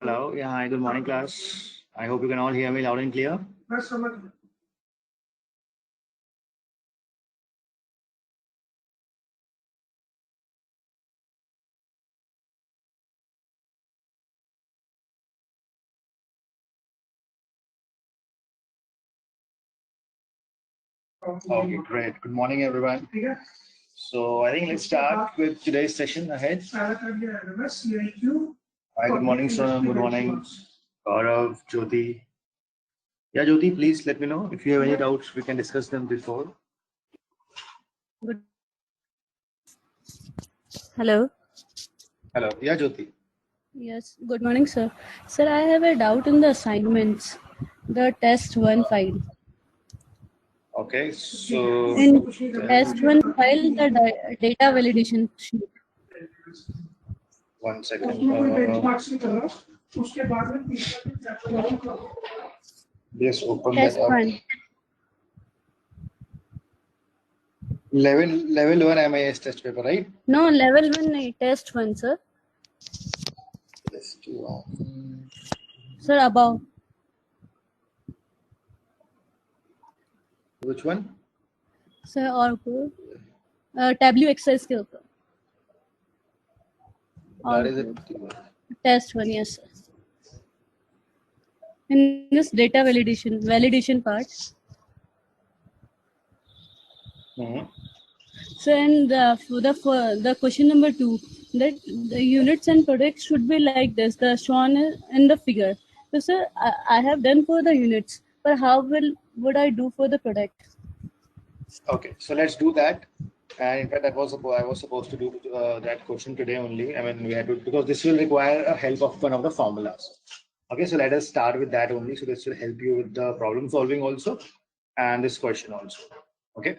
Hello. Yeah, hi. Good morning, class. I hope you can all hear me loud and clear. Okay, great. Good morning, everyone. So I think let's start with today's session ahead. Hi, good morning, Sonam. Good morning, Gaurav, Jyoti. Yeah, Jyoti, please let me know if you have any doubts. We can discuss them before. Hello. Hello. Yeah, Jyoti. Yes, good morning, sir. Sir, I have a doubt in the assignments, the test one file. Okay, so In test one file, the data validation sheet. one second. Just open that Test up. one. Level one MIS test paper, right? No, level one, test one, sir. Test one. Sir, above. Which one? Sir, or Tableau Excel skill. That Or is it. test one, yes, sir. In this data validation part. Mhm. So, and the question number 2, that the units and products should be like this, the shown in the figure. So, sir, I have done for the units, but how would I do for the product? Okay, so let's do that. And in fact, I was supposed to do that question today only. I mean, we had to because this will require a help of one of the formulas. Okay, so let us start with that only. So this will help you with the problem solving also, and this question also. Okay,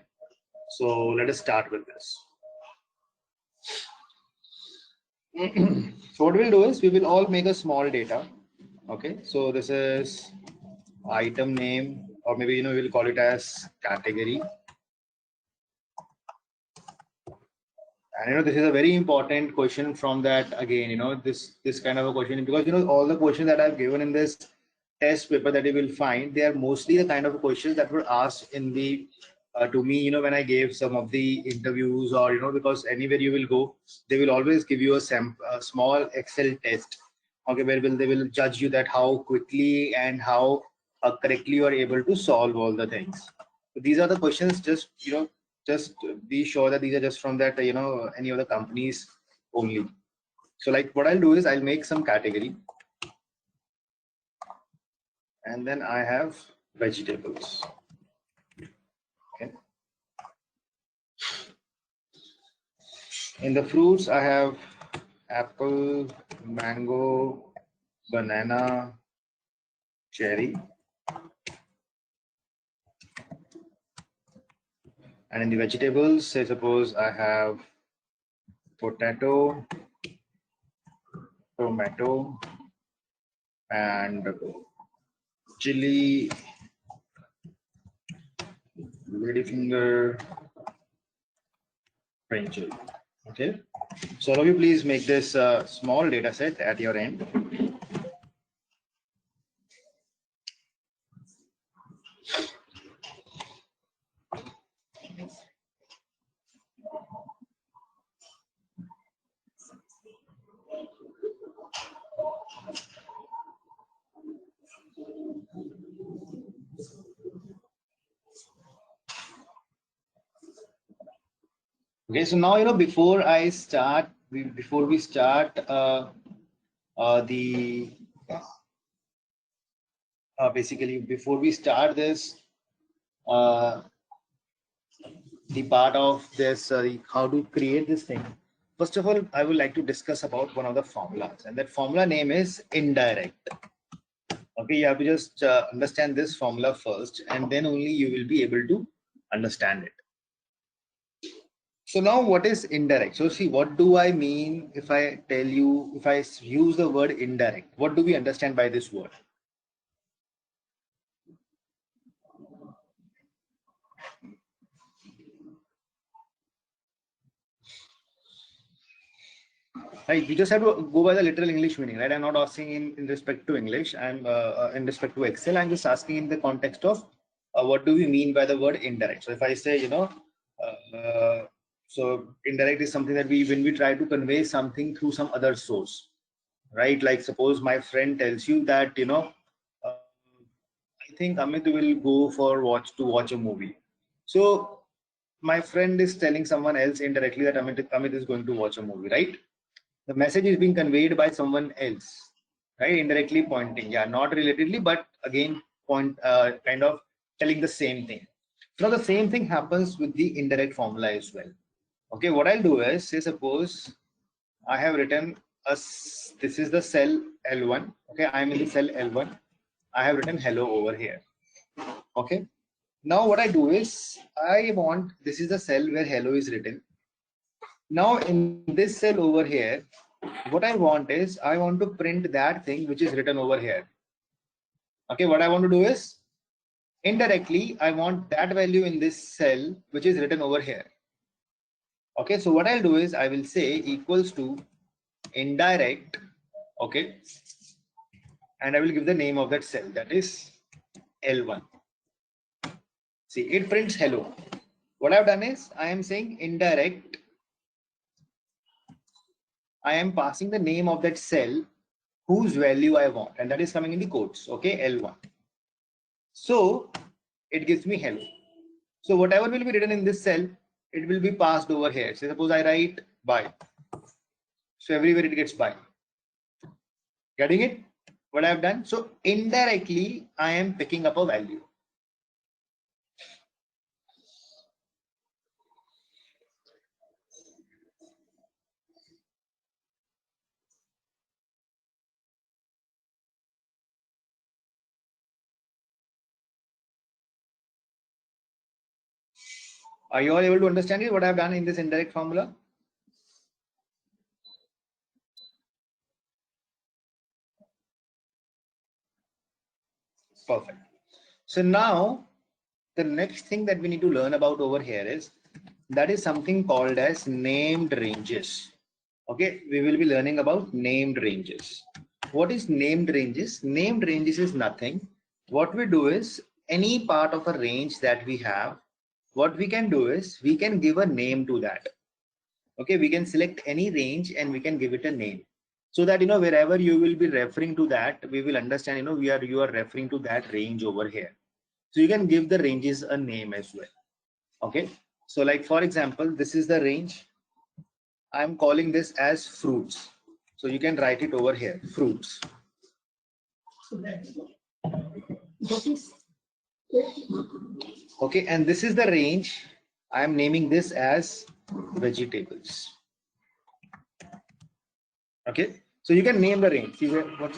so let us start with this. So what we'll do is we will all make a small data. Okay, so this is item name, or maybe we'll call it as category. And this is a very important question from that again. This kind of a question, because all the questions that I've given in this test paper that you will find, they are mostly the kind of questions that were asked in the to me. When I gave some of the interviews, or because anywhere you will go, they will always give you a small Excel test. Okay, where they will judge you that how quickly and how correctly you are able to solve all the things. So these are the questions. Just be sure that these are just from that any of the companies only. So like what I'll do is I'll make some category, and then I have vegetables. Okay. In the fruits I have apple, mango, banana, cherry. And in the vegetables, say suppose I have potato, tomato, and chili, ladyfinger, brinjal. Okay. So all of you please make this small data set at your end. Okay, so now before we start the basically before we start this uh, the part of this how to create this thing. First of all, I would like to discuss about one of the formulas, and that formula name is indirect. Okay, you have to just understand this formula first, and then only you will be able to understand it. So now what is indirect? So see, what do I mean if I tell you, if I use the word indirect, what do we understand by this word? right? We just have to go by the literal English meaning, right? I'm not asking in respect to English. I'm in respect to Excel. I'm just asking in the context of what do we mean by the word indirect. So if I say, so indirect is something that when we try to convey something through some other source, right? Like suppose my friend tells you that, I think Amit will go to watch a movie. So my friend is telling someone else indirectly that Amit is going to watch a movie, right? The message is being conveyed by someone else, right? Indirectly pointing, yeah, not relatedly, but again, kind of telling the same thing. Now the same thing happens with the indirect formula as well. Okay, what I'll do is, say suppose I have written this is the cell L1. Okay, I'm in the cell L1. I have written hello over here. Okay. Now what I do is this is the cell where hello is written. Now in this cell over here, what I want is I want to print that thing which is written over here. Okay, what I want to do is indirectly I want that value in this cell which is written over here. Okay, so what I'll do is I will say equals to indirect, okay, and I will give the name of that cell, that is L1. See, it prints hello. What I've done is I am saying indirect, I am passing the name of that cell whose value I want, and that is coming in the quotes, okay, L1. So it gives me hello. So whatever will be written in this cell, it will be passed over here. So suppose I write bye. So everywhere it gets bye. Getting it? What I've done? So indirectly, I am picking up a value. Are you all able to understand it? What I've done in this indirect formula? Perfect. So now the next thing that we need to learn about over here is that is something called as named ranges. Okay, we will be learning about named ranges. What is named ranges? Named ranges is nothing. What we do is any part of a range that we have, what we can do is we can give a name to that. Okay, we can select any range and we can give it a name, so that wherever you will be referring to that, we will understand you are referring to that range over here. So you can give the ranges a name as well. Okay, so like for example, this is the range. I'm calling this as fruits. So you can write it over here, fruits. Okay, and this is the range. I'm naming this as vegetables. Okay, so you can name the range. See what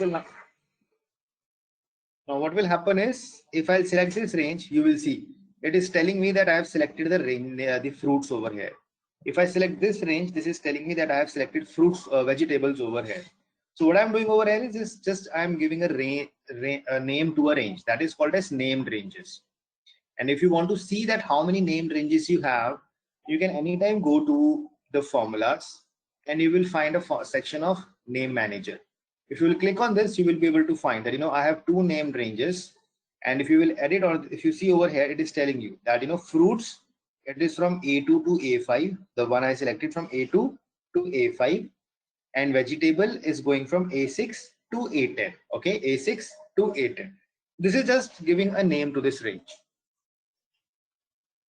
will happen is if I'll select this range, you will see it is telling me that I have selected the range, the fruits over here. If I select this range, this is telling me that I have selected fruits, vegetables over here. So what I'm doing over here is just I'm giving a name to a range that is called as named ranges. And if you want to see that how many named ranges you have, you can anytime go to the formulas and you will find a section of name manager. If you will click on this, you will be able to find that I have two named ranges. And if you will edit, or if you see over here, it is telling you that fruits, it is from A2 to A5, the one I selected from A2 to A5, and vegetable is going from A6 to A10. Okay, A6 to A10. This is just giving a name to this range.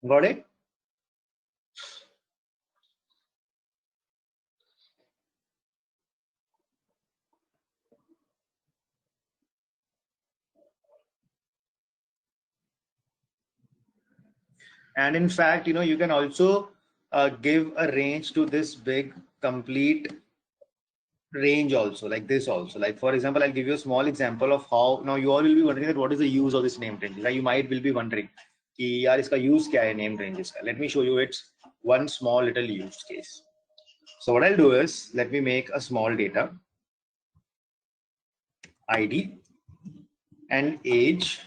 Got it? And in fact, you can also give a range to this big complete range also, like this also. Like for example, I'll give you a small example of how. Now you all will be wondering that what is the use of this named range. Like you might will be wondering कि यार इसका use क्या है named ranges का. Let me show you its one small little use case. So what I'll do is let me make a small data, ID and age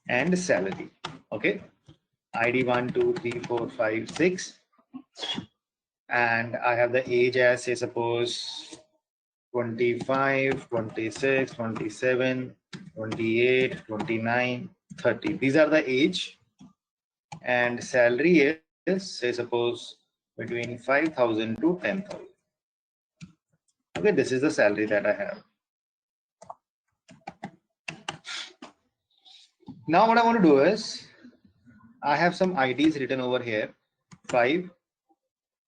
and salary. Okay, ID 1, 2, 3, 4, 5, 6, and I have the age as say suppose 25, 26, 27, 28, 29, 30. These are the age, and salary is, say, suppose between 5,000 to 10,000. Okay, this is the salary that I have. Now what I want to do is, I have some IDs written over here, 5,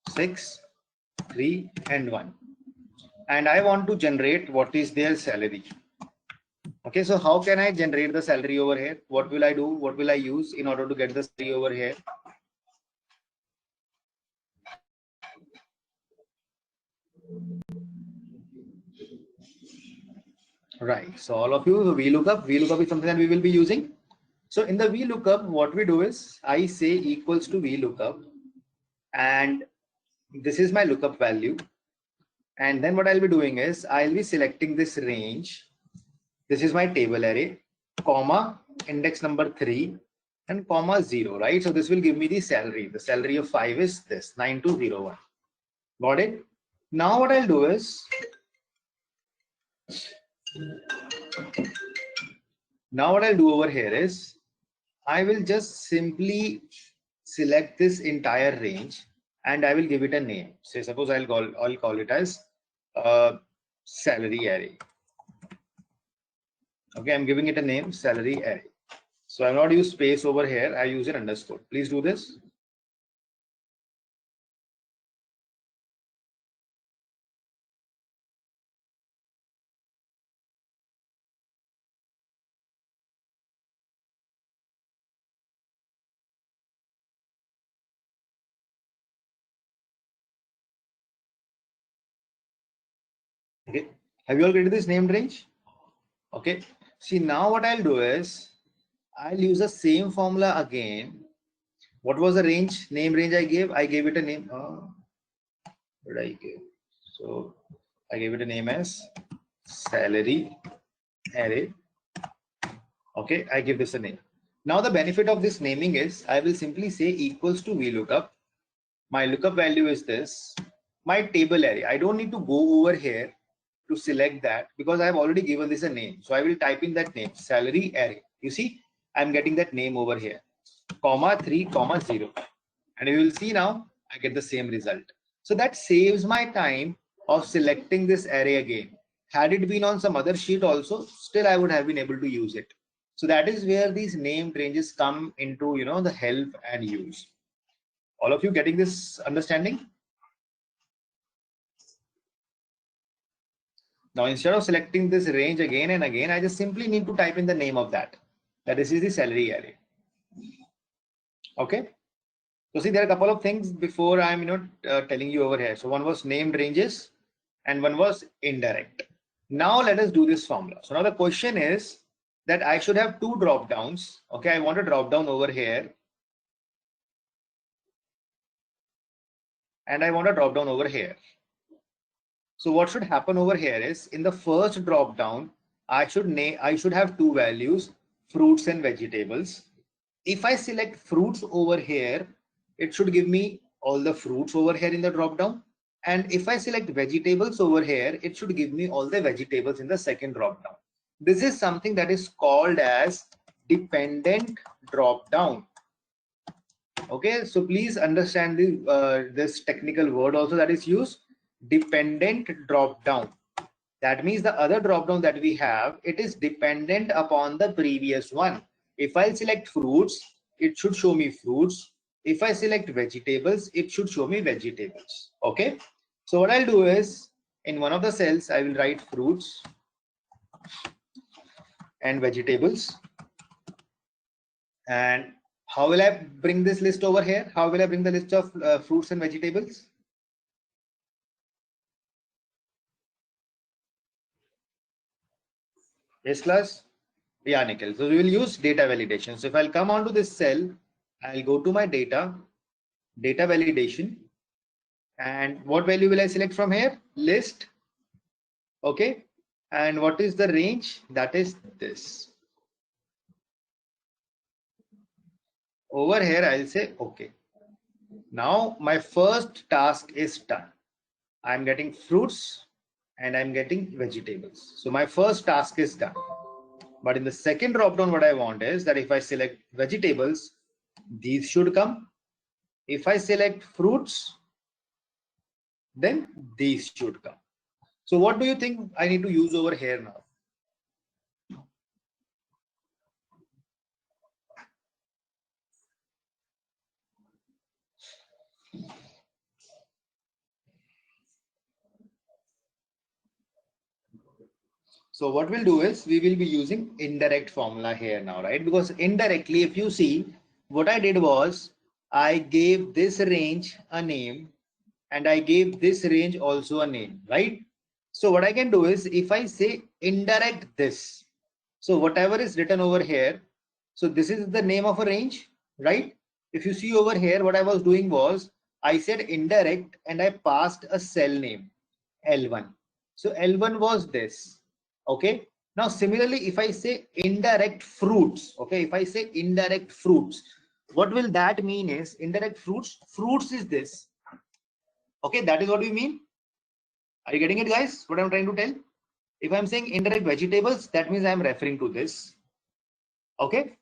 6, 3, and 1. And I want to generate what is their salary. Okay, so how can I generate the salary over here? What will I do? What will I use in order to get the salary over here? Right, so all of you, VLOOKUP is something that we will be using. So in the VLOOKUP, what we do is, I say equals to VLOOKUP, and this is my lookup value. And then what I'll be doing is, I'll be selecting this range. This is my table array, comma, index number 3, and comma 0, right? So this will give me the salary. The salary of 5 is this, 9201. Got it? Now what I'll do is, over here is, I will just simply select this entire range and I will give it a name. Say, suppose I'll call it as salary array. Okay, I'm giving it a name, salary array. So I'll not use space over here, I use an underscore. Please do this. Okay, have you all created this named range? Okay, see, now what I'll do is, I'll use the same formula again. What was the range, name range I gave? I gave it a name. What did I give? So I gave it a name as salary array. Okay, I give this a name. Now the benefit of this naming is, I will simply say equals to VLOOKUP. My lookup value is this. My table array, I don't need to go over here to select that because I have already given this a name. So I will type in that name, salary array. You see, I'm getting that name over here, comma 3, comma 0. And you will see now, I get the same result. So that saves my time of selecting this array again. Had it been on some other sheet also, still I would have been able to use it. So that is where these named ranges come into, the help and use. All of you getting this understanding? Now, instead of selecting this range again and again, I just simply need to type in the name of that. That this is the salary array. Okay. So see, there are a couple of things before I'm telling you over here. So one was named ranges and one was indirect. Now let us do this formula. So now the question is that I should have two drop downs. Okay, I want a drop down over here and I want a drop down over here. So what should happen over here is, in the first drop down, I should have two values, fruits and vegetables. If I select fruits over here, it should give me all the fruits over here in the drop down. And if I select vegetables over here, it should give me all the vegetables in the second drop down. This is something that is called as dependent drop down. Okay, so please understand this technical word also that is used, dependent drop down. That means the other drop down that we have, it is dependent upon the previous one. If I select fruits, it should show me fruits. If I select vegetables, it should show me vegetables. Okay, so what I'll do is, in one of the cells, I will write fruits and vegetables. And how will I bring this list over here? How will I bring the list of fruits and vegetables? Yes, class? Yeah, Nikhil. So we will use data validation. So if I'll come onto this cell, I'll go to my data validation. And what value will I select from here? List. Okay. And what is the range? That is this. Over here, I'll say, okay. Now my first task is done. I'm getting fruits and I'm getting vegetables. So my first task is done. But in the second drop down, what I want is that if I select vegetables, these should come. If I select fruits, then these should come. So what do you think I need to use over here now? So what we'll do is we will be using indirect formula here now, right? Because indirectly, if you see, what I did was I gave this range a name and I gave this range also a name, right? So what I can do is if I say indirect this, so whatever is written over here, so this is the name of a range, right? If you see over here, what I was doing was I said indirect and I passed a cell name L1. So L1 was this. Okay. Now similarly, if I say indirect fruits, okay, if I say indirect fruits, what will that mean is indirect fruits is this. Okay, that is what we mean. Are you getting it, guys? What I'm trying to tell? If I'm saying indirect vegetables, that means I'm referring to this. Okay.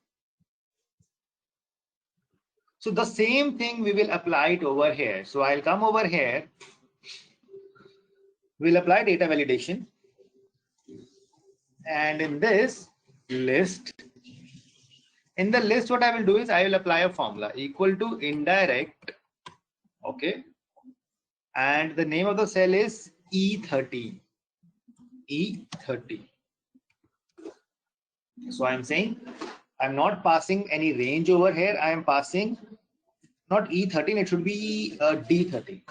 So the same thing we will apply it over here. So I'll come over here. We'll apply data validation. And in this list, in the list, what I will do is I will apply a formula equal to indirect. Okay. And the name of the cell is E30. E30. So I'm saying I'm not passing any range over here. I am passing not E13, it should be D30.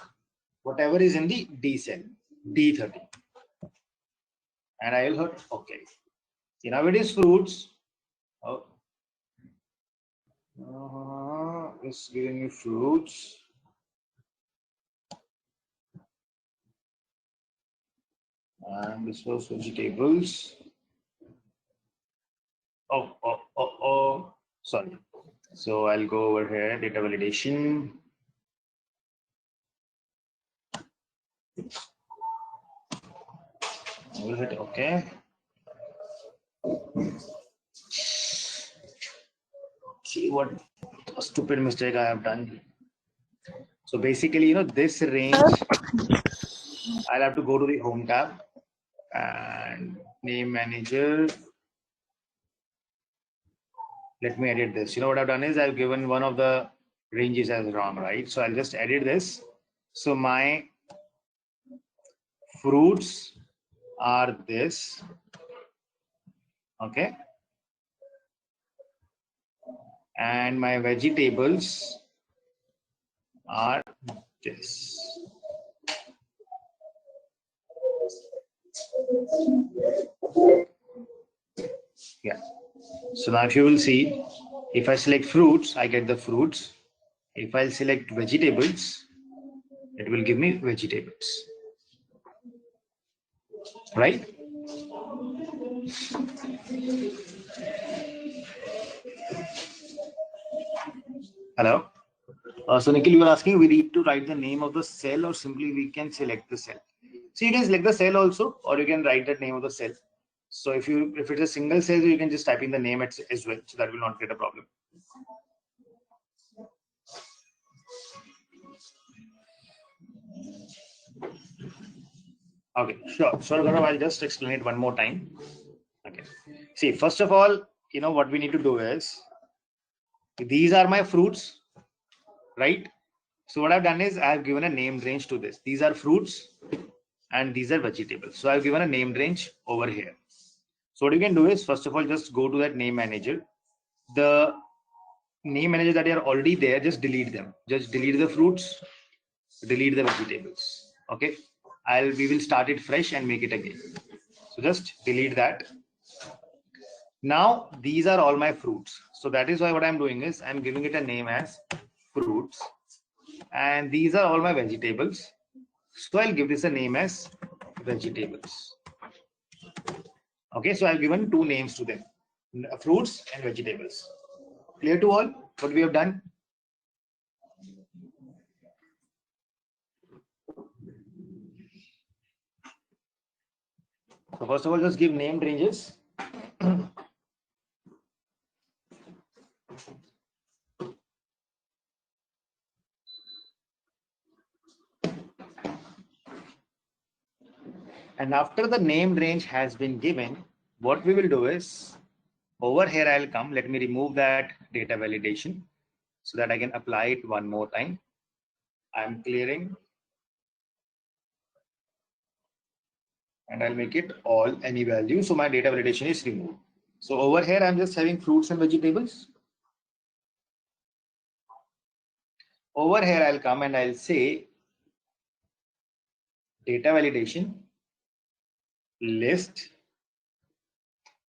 Whatever is in the D cell, D30. And I will hit okay. See, now it is fruits. Oh. It's giving me fruits. And this was vegetables. Oh, sorry. So I'll go over here, data validation. I will hit okay. See what stupid mistake I have done. So basically, you know, this range, I'll have to go to the home tab and name manager. Let me edit this. You know what I've done is I've given one of the ranges as wrong, right? So I'll just edit this. So my fruits are this. Okay. And my vegetables are this. Yeah. So now if you will see, if I select fruits, I get the fruits. If I select vegetables, it will give me vegetables. Right? Hello? So Nikhil, you were asking, we need to write the name of the cell or simply we can select the cell. So you can select the cell also, or you can write the name of the cell. So if it's a single cell, you can just type in the name as well. So that will not get a problem. Okay, sure. So Gaurav, I'll just explain it one more time. Okay. See, first of all, you know what we need to do is, these are my fruits, right? So what I've done is I've given a named range to this. These are fruits and these are vegetables. So I've given a named range over here. So what you can do is, first of all, just go to that name manager. The name manager that are already there, just delete them. Just delete the fruits, delete the vegetables. Okay. We will start it fresh and make it again. So just delete that. Now these are all my fruits. So that is why what I'm doing is I'm giving it a name as fruits. And these are all my vegetables. So I'll give this a name as vegetables. Okay, so I've given two names to them, fruits and vegetables. Clear to all what we have done? So first of all, just give named ranges. And after the named range has been given, what we will do is, over here I'll come, let me remove that data validation so that I can apply it one more time. I'm clearing and I'll make it all any value. So my data validation is removed. So over here, I'm just having fruits and vegetables. Over here, I'll come and I'll say data validation list,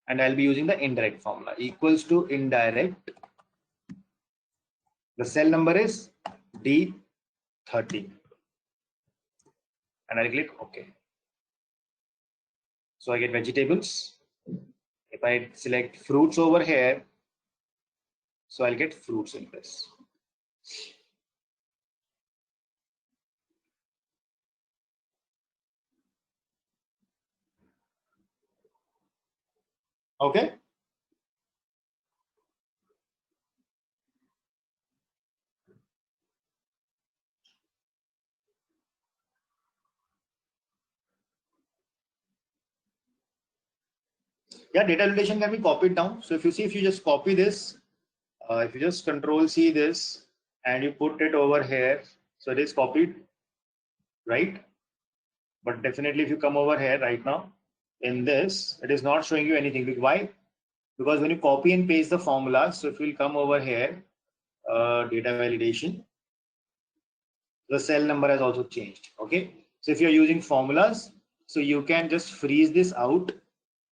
and I'll be using the indirect formula equals to indirect. The cell number is D30, and I'll click OK. So I get vegetables. If I select fruits over here, so I'll get fruits in this. Okay. Yeah, data validation can be copied down. So if you see, if you just copy this, if you just control C this and you put it over here, so it is copied, right? But definitely if you come over here right now, in this, it is not showing you anything. Why? Because when you copy and paste the formula, so if you'll come over here, data validation, the cell number has also changed. Okay. So if you're using formulas, so you can just freeze this out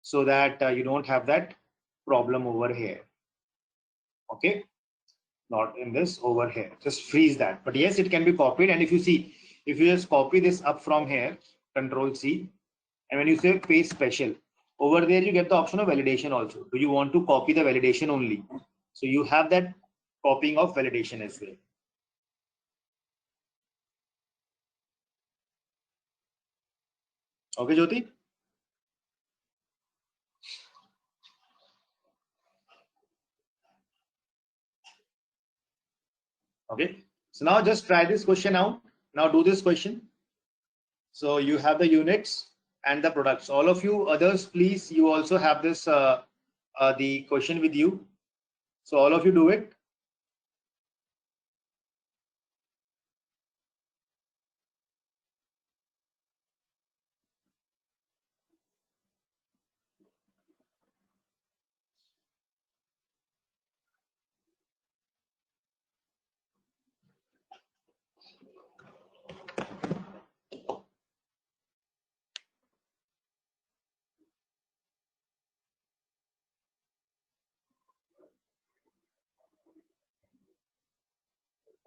so that you don't have that problem over here. Okay. Not in this over here, just freeze that. But yes, it can be copied. And if you see, if you just copy this up from here, control C, and when you say paste special, over there you get the option of validation also. Do you want to copy the validation only? So you have that copying of validation as well. Okay, Jyoti? Okay, so now just try this question out. Now do this question. So you have the units and the products. All of you others, please, you also have this the question with you. So all of you do it.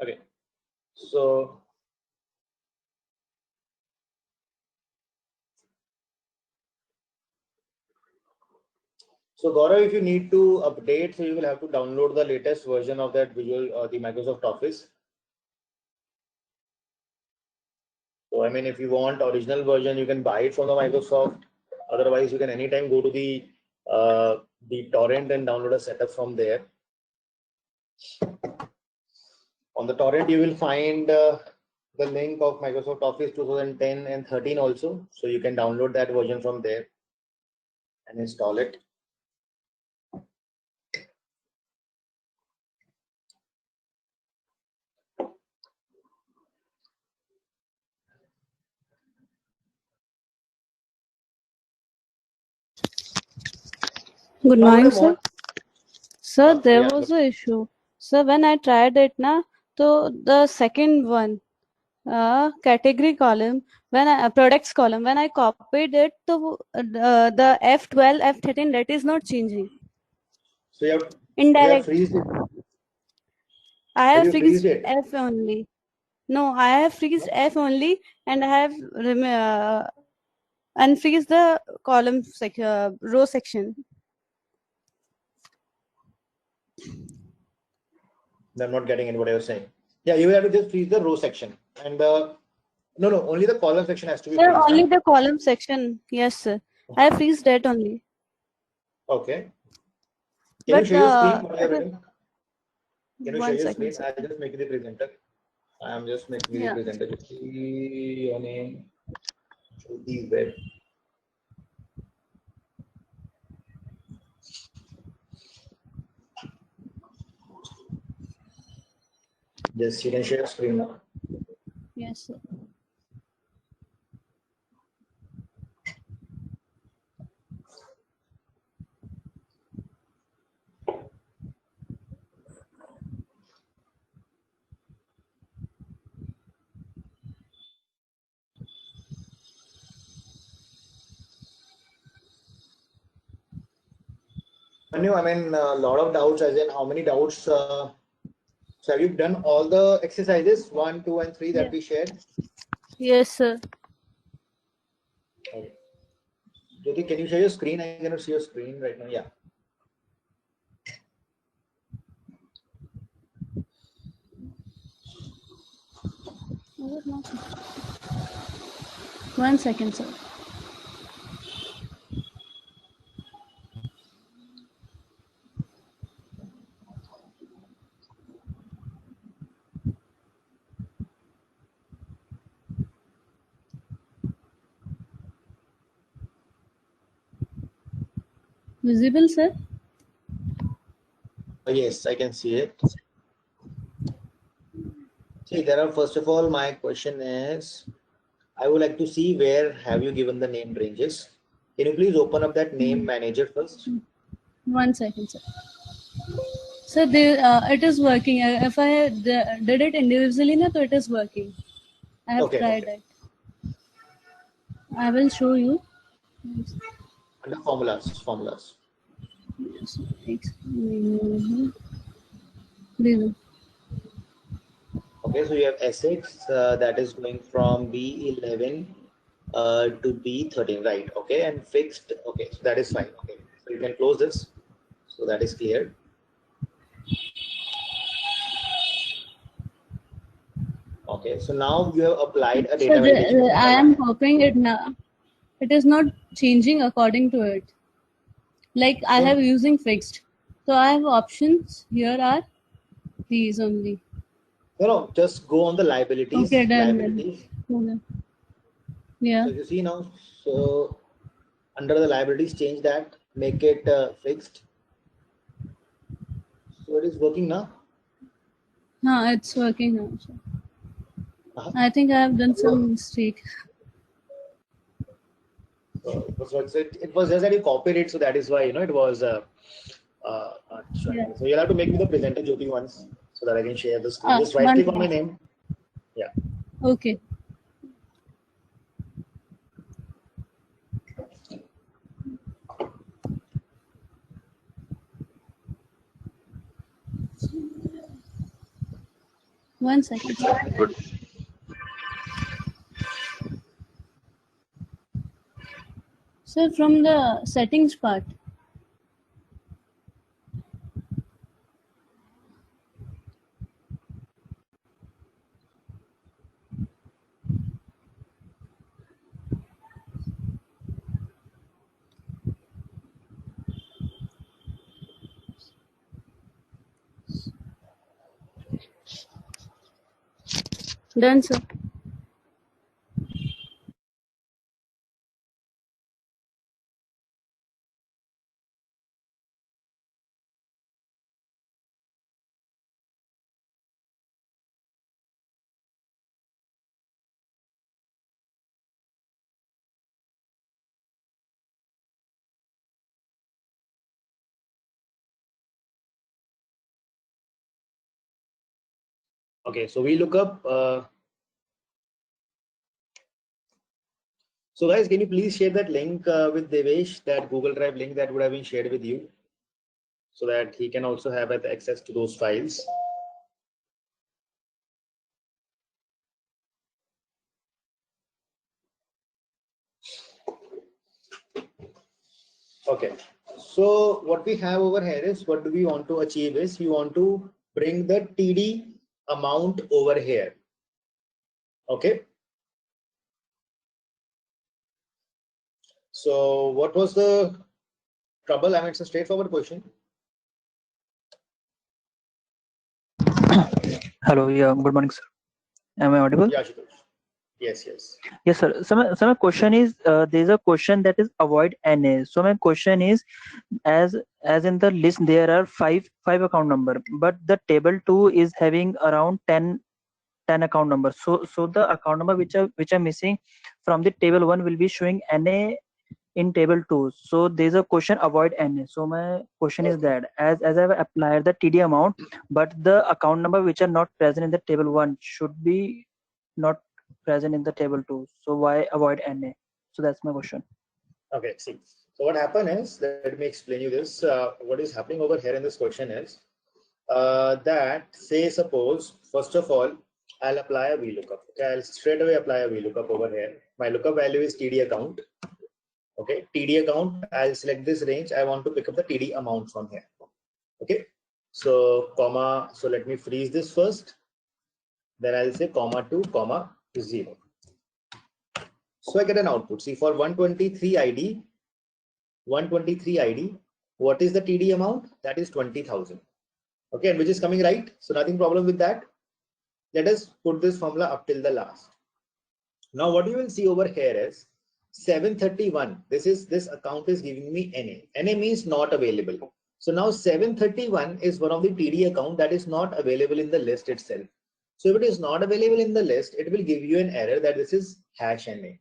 Okay, so Gaurav, if you need to update, so you will have to download the latest version of that Visual, the Microsoft Office. So I mean, if you want original version, you can buy it from the Microsoft. Otherwise, you can anytime go to the torrent and download a setup from there. On the torrent, you will find the link of Microsoft Office 2010 and 13 also. So you can download that version from there and install it. Good morning, sir. Sir, there Yeah, was an issue. Sir, when I tried it now, so the second one, category column, when I products column, when I copied it to the F12, F13, that is not changing. So you have Indirect. freezed it. I have freezed freezed it. F only. No, I have freezed F only, and I have unfreeze the column row section. I'm not getting in what you're saying. Yeah, you have to just freeze the row section, and no, only the column section has to be Sir, freezed. only the column section. Yes, sir. I have fixed that only. Okay. Can you But share your screen while you're writing? Can you share one your second, screen? sir. I'll just make you the presenter. I'm just making you the Yeah. presenter. You see your name, Jyoti Web. Just you can share your screen now. Yes, sir. Manu, I mean, a lot of doubts, as in how many doubts? So have you done all the exercises 1, 2, and 3 that Yeah. we shared? Yes, sir. Okay. Jyoti, can you share your screen? I cannot see your screen right now. Yeah. One second, sir. Visible, sir? Yes, I can see it. See, there are, first of all, my question is, I would like to see where have you given the name ranges. Can you please open up that name manager first? One second, sir. So it is working. If I did it individually, na, so it is working. I have Okay, tried okay. it. I will show you. Under formulas. Yes, This- Okay, so you have assets that is going from B11 to B13, right? Okay, and fixed. Okay, so that is fine. Okay, so you can close this. So that is clear. Okay, so now you have applied a So data validation I formula. am hoping it now. It is not changing according to it. Like I So have using fixed. So I have options. Here are these only. no, just go on the liabilities. Okay, done then. Liabilities. Okay. Yeah. So you see now, so under the liabilities, change that, make it fixed. So it is working now. No, it's working now. So Uh-huh. I think I have done some mistake. It was just that you copied it, so that is why it was not Yeah. showing. So you'll have to make me the presenter Jyoti once so that I can share the screen. Just right One click on my second. name. Yeah. Okay. One second. Good. So from the settings part, done, sir. Okay, so we look up. So guys, can you please share that link with Devesh, that Google Drive link that would have been shared with you, so that he can also have access to those files. Okay, so what we have over here is, what do we want to achieve is, we want to bring the TD amount over here. Okay. So what was the trouble? I mean, it's a straightforward question. Hello, yeah, good morning, sir. Am I audible? Yeah, Ashutosh. Yes, yes. Yes, sir. So my question is, there is a question that is avoid NA. So my question is, as in the list there are five account number, but the table 2 is having around 10 account numbers. So the account number which are missing from the table 1 will be showing NA in table 2. So there's a question avoid NA. So my question is Okay. that as I've applied the TD amount, but the account number which are not present in the table 1 should be not present in the table 2. So why avoid NA? So that's my question. Okay, see. So what happened is, let me explain you this. What is happening over here in this question is that, say, suppose, first of all, I'll apply a VLOOKUP. Okay, I'll straight away apply a VLOOKUP over here. My lookup value is TD account. Okay, TD account, I'll select this range. I want to pick up the TD amount from here. Okay, so comma, so let me freeze this first. Then I'll say comma 2, comma 0. So I get an output. See, for 123 ID, what is the TD amount? That is 20,000. Okay, and which is coming right. So nothing problem with that. Let us put this formula up till the last. Now what you will see over here is 731. This account is giving me NA. NA means not available. So now 731 is one of the TD account that is not available in the list itself. So if it is not available in the list, it will give you an error that this is hash NA.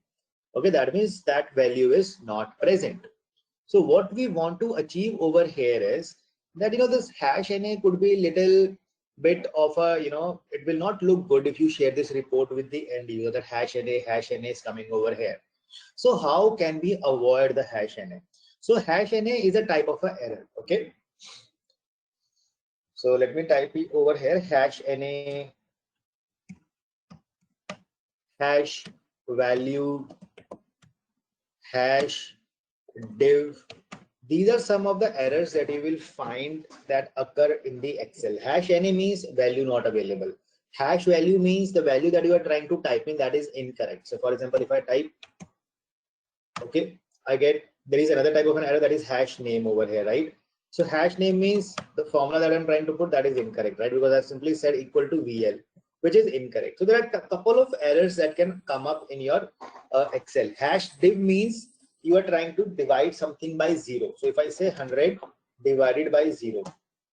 Okay, that means that value is not present. So what we want to achieve over here is that, this hash NA could be little bit of a, it will not look good if you share this report with the end user that hash NA is coming over here. So how can we avoid the hash NA? So hash NA is a type of an error. Okay. So let me type it over here, hash NA, hash value, hash div. These are some of the errors that you will find that occur in the Excel. Hash NA means value not available. Hash value means the value that you are trying to type in that is incorrect. So for example, if I type, okay, I get, there is another type of an error that is hash name over here, right? So hash name means the formula that I'm trying to put, that is incorrect, right? Because I've simply said equal to VL, which is incorrect. So there are a couple of errors that can come up in your Excel. Hash div means you are trying to divide something by 0. So if I say 100 divided by 0,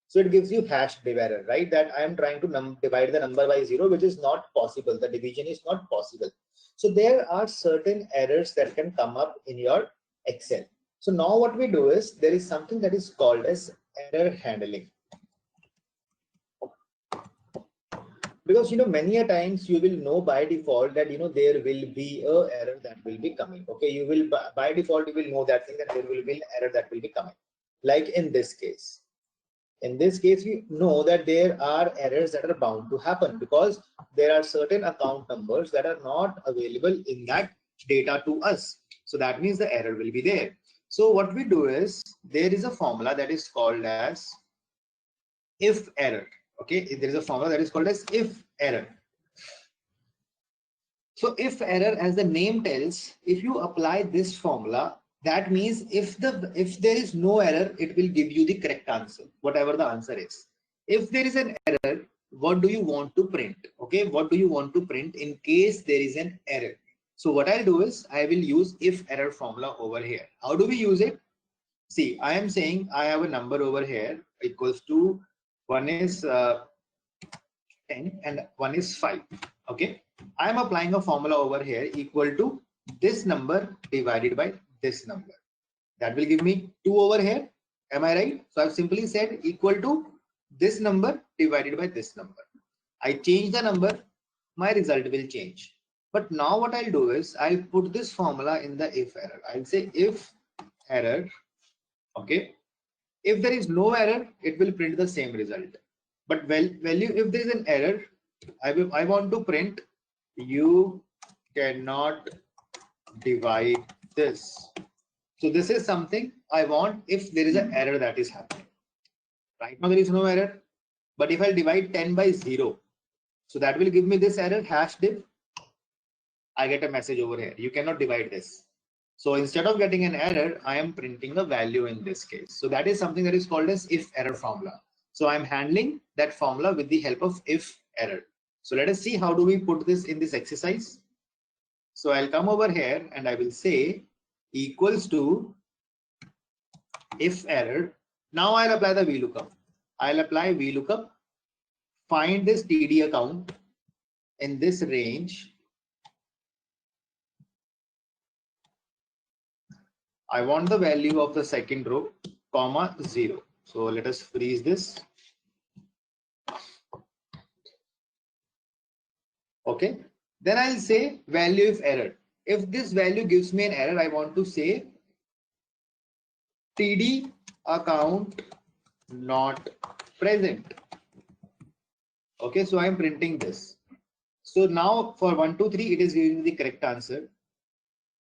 so it gives you hash div error, right? That I am trying to divide the number by 0, which is not possible. The division is not possible. So there are certain errors that can come up in your Excel. So now what we do is, there is something that is called as error handling. Because many a times you will know by default that there will be a error that will be coming. Okay, you will by default you will know that thing, that there will be an error that will be coming. Like in this case we know that there are errors that are bound to happen because there are certain account numbers that are not available in that data to us. So that means the error will be there. So what we do is, there is a formula that is called as if error. Okay, there is a formula that is called as if error. So if error, as the name tells, if you apply this formula, that means if there is no error, it will give you the correct answer, whatever the answer is. If there is an error, what do you want to print? Okay, what do you want to print in case there is an error? So what I'll do is, I will use if error formula over here. How do we use it? See, I am saying I have a number over here equals to, one is 10 and one is 5. Okay, I am applying a formula over here equal to this number divided by this number. That will give me 2 over here. Am I right? So I've simply said equal to this number divided by this number. I change the number, my result will change. But now what I'll do is, I'll put this formula in the if error. I'll say if error. Okay, if there is no error, it will print the same result. But value, if there is an error, I want to print you cannot divide this. So this is something I want if there is an error that is happening. Right now there is no error, but if I divide 10 by 0, so that will give me this error, hash div. I get a message over here, you cannot divide this. So instead of getting an error, I am printing a value in this case. So that is something that is called as if error formula. So I'm handling that formula with the help of if error. So let us see how do we put this in this exercise. So I'll come over here and I will say equals to if error. Now I'll apply the VLOOKUP. I'll apply VLOOKUP, find this TD account in this range. I want the value of the second row, comma 0. So let us freeze this. Okay. Then I'll say value if error. If this value gives me an error, I want to say TD account not present. Okay, so I'm printing this. So now for 1, 2, 3, it is giving the correct answer.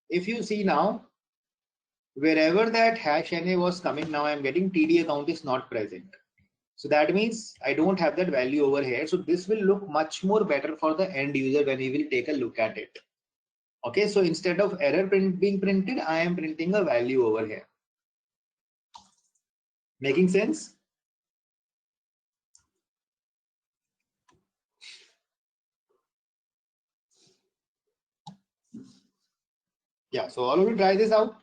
If you see now, wherever that hash NA was coming, now I'm getting TD account is not present. So that means I don't have that value over here. So this will look much more better for the end user when he will take a look at it. Okay, so instead of error being printed, I am printing a value over here. Making sense? Yeah, so all of you try this out.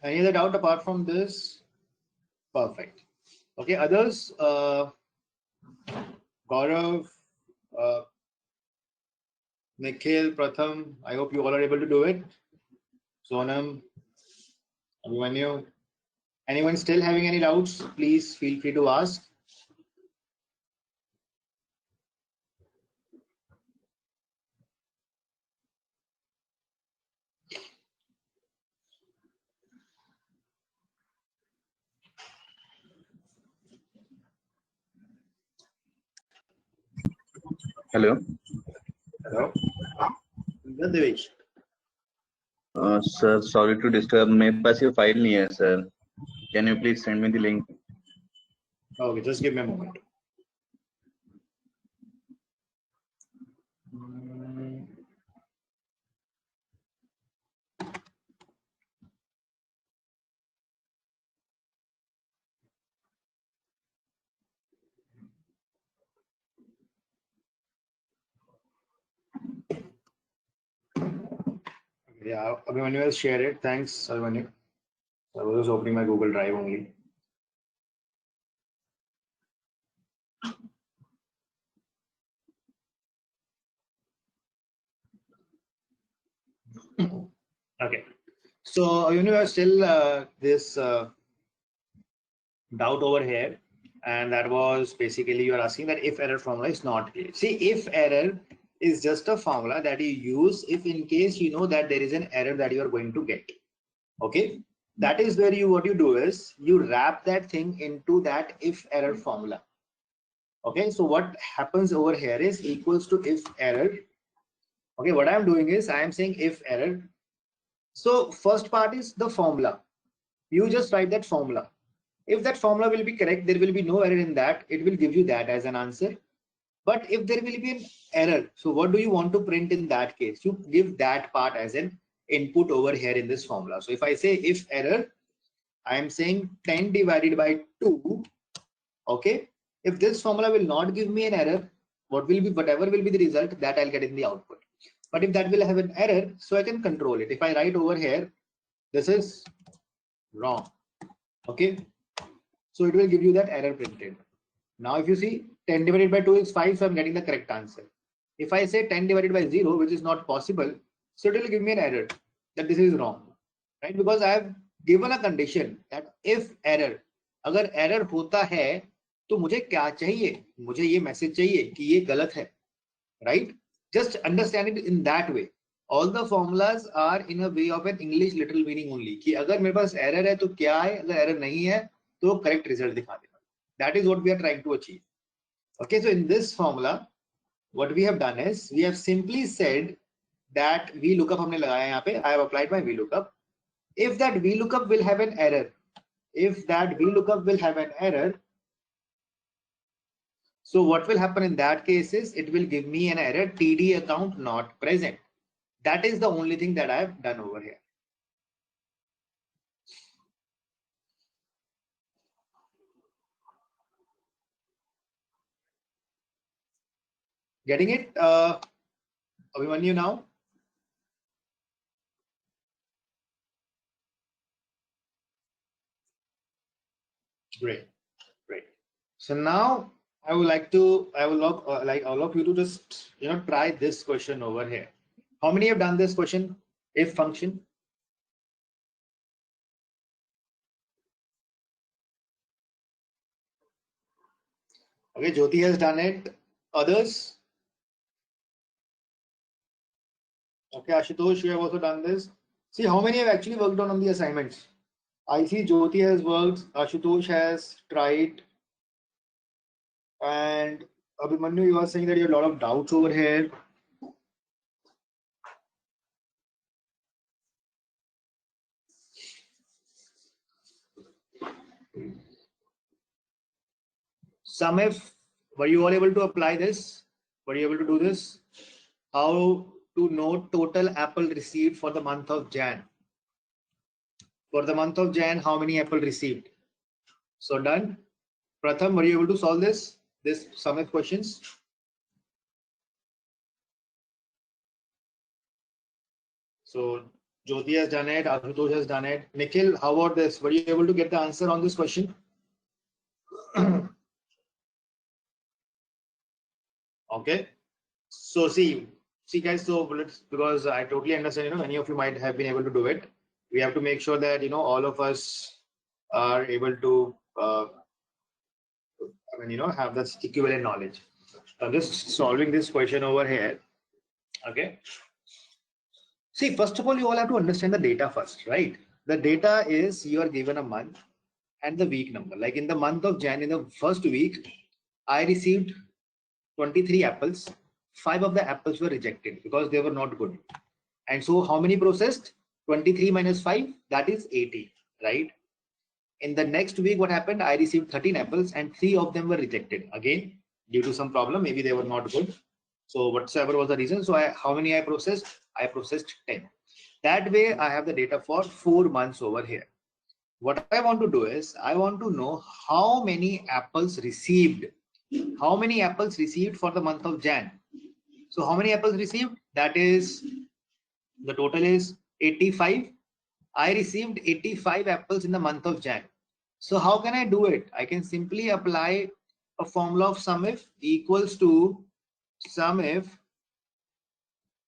Any other doubt apart from this? Perfect. Okay, others, Gaurav, Nikhil, Pratham, I hope you all are able to do it. Sonam, Abhimanyu, anyone still having any doubts, please feel free to ask. Hello. Hello. Devesh. Sir, sorry to disturb. मेरे पास ये file नहीं है sir. Can you please send me the link? Okay, just give me a moment. Yeah, Abhimanyu has shared it. Thanks, Abhimanyu. I was just opening my Google Drive only. Okay. So you know, still this doubt over here, and that was basically you're asking that if error formula is not clear. See, if error is just a formula that you use if in case you know that there is an error that you are going to get. Okay, that is where you what you do is you wrap that thing into that if error formula. Okay, so what happens over here is equals to if error. Okay, what I'm doing is I am saying if error. So first part is the formula. You just write that formula. If that formula will be correct, there will be no error in that. It will give you that as an answer. But if there will be an error, so what do you want to print in that case? You give that part as an input over here in this formula. So if I say if error, I am saying 10 divided by 2. Okay. If this formula will not give me an error, what will be whatever will be the result that I'll get in the output. But if that will have an error, so I can control it. If I write over here, this is wrong. Okay. So it will give you that error printed. Now if you see 10 divided by 2 is 5, so I'm getting the correct answer. If I say 10 divided by 0, which is not possible, so it will give me an error that this is wrong, right? Because I have given a condition that if error, agar error hota hai, तो मुझे क्या चाहिए, मुझे ये message चाहिए कि ये गलत है, right? Just understand it in that way. All the formulas are in a way of an English little meaning only, कि अगर मेरे पास एरर है तो क्या है, अगर एरर नहीं है तो करेक्ट रिजल्ट दिखा देगा. That is what we are trying to achieve. Okay, so in this formula what we have done is we have simply said that VLOOKUP हमने लगाया यहाँ पे, I have applied my VLOOKUP. If that VLOOKUP will have an error, if that VLOOKUP will have an error, so what will happen in that case is it will give me an error, TD account not present. That is the only thing that I have done over here. Getting it, Abhimanyu now? Great, great. So now I would like to, like all of you to just, try this question over here. How many have done this question? If function. Okay, Jyoti has done it. Others? Okay, Ashutosh, you have also done this. See how many have actually worked on the assignments. I see Jyoti has worked, Ashutosh has tried, and Abhimanyu, you are saying that you have a lot of doubts over here. Samif, were you all able to apply this? Were you able to do this? How to know total apple received for the month of Jan? For the month of Jan, how many apple received? So done. Pratham, were you able to solve this Samif questions? So Jyoti has done it, Ashutosh has done it. Nikhil, how about this? Were you able to get the answer on this question? Okay. So see guys, so let's, because I totally understand, many of you might have been able to do it. We have to make sure that, all of us are able to, have that equivalent knowledge. I'm just solving this question over here. Okay. See, first of all, you all have to understand the data first, right? The data is you are given a month and the week number. Like in the month of Jan, in the first week, I received 23 apples. 5 of the apples were rejected because they were not good. And so how many processed? 23 minus 5, that is 80, right? In the next week, what happened? I received 13 apples and 3 of them were rejected. Again, due to some problem, maybe they were not good. So whatsoever was the reason, so how many I processed? I processed 10. That way I have the data for 4 months over here. What I want to do is I want to know how many apples received. How many apples received for the month of Jan? So how many apples received? That is, the total is 85. I received 85 apples in the month of Jan. So how can I do it? I can simply apply a formula of SUMIF equals to SUMIF.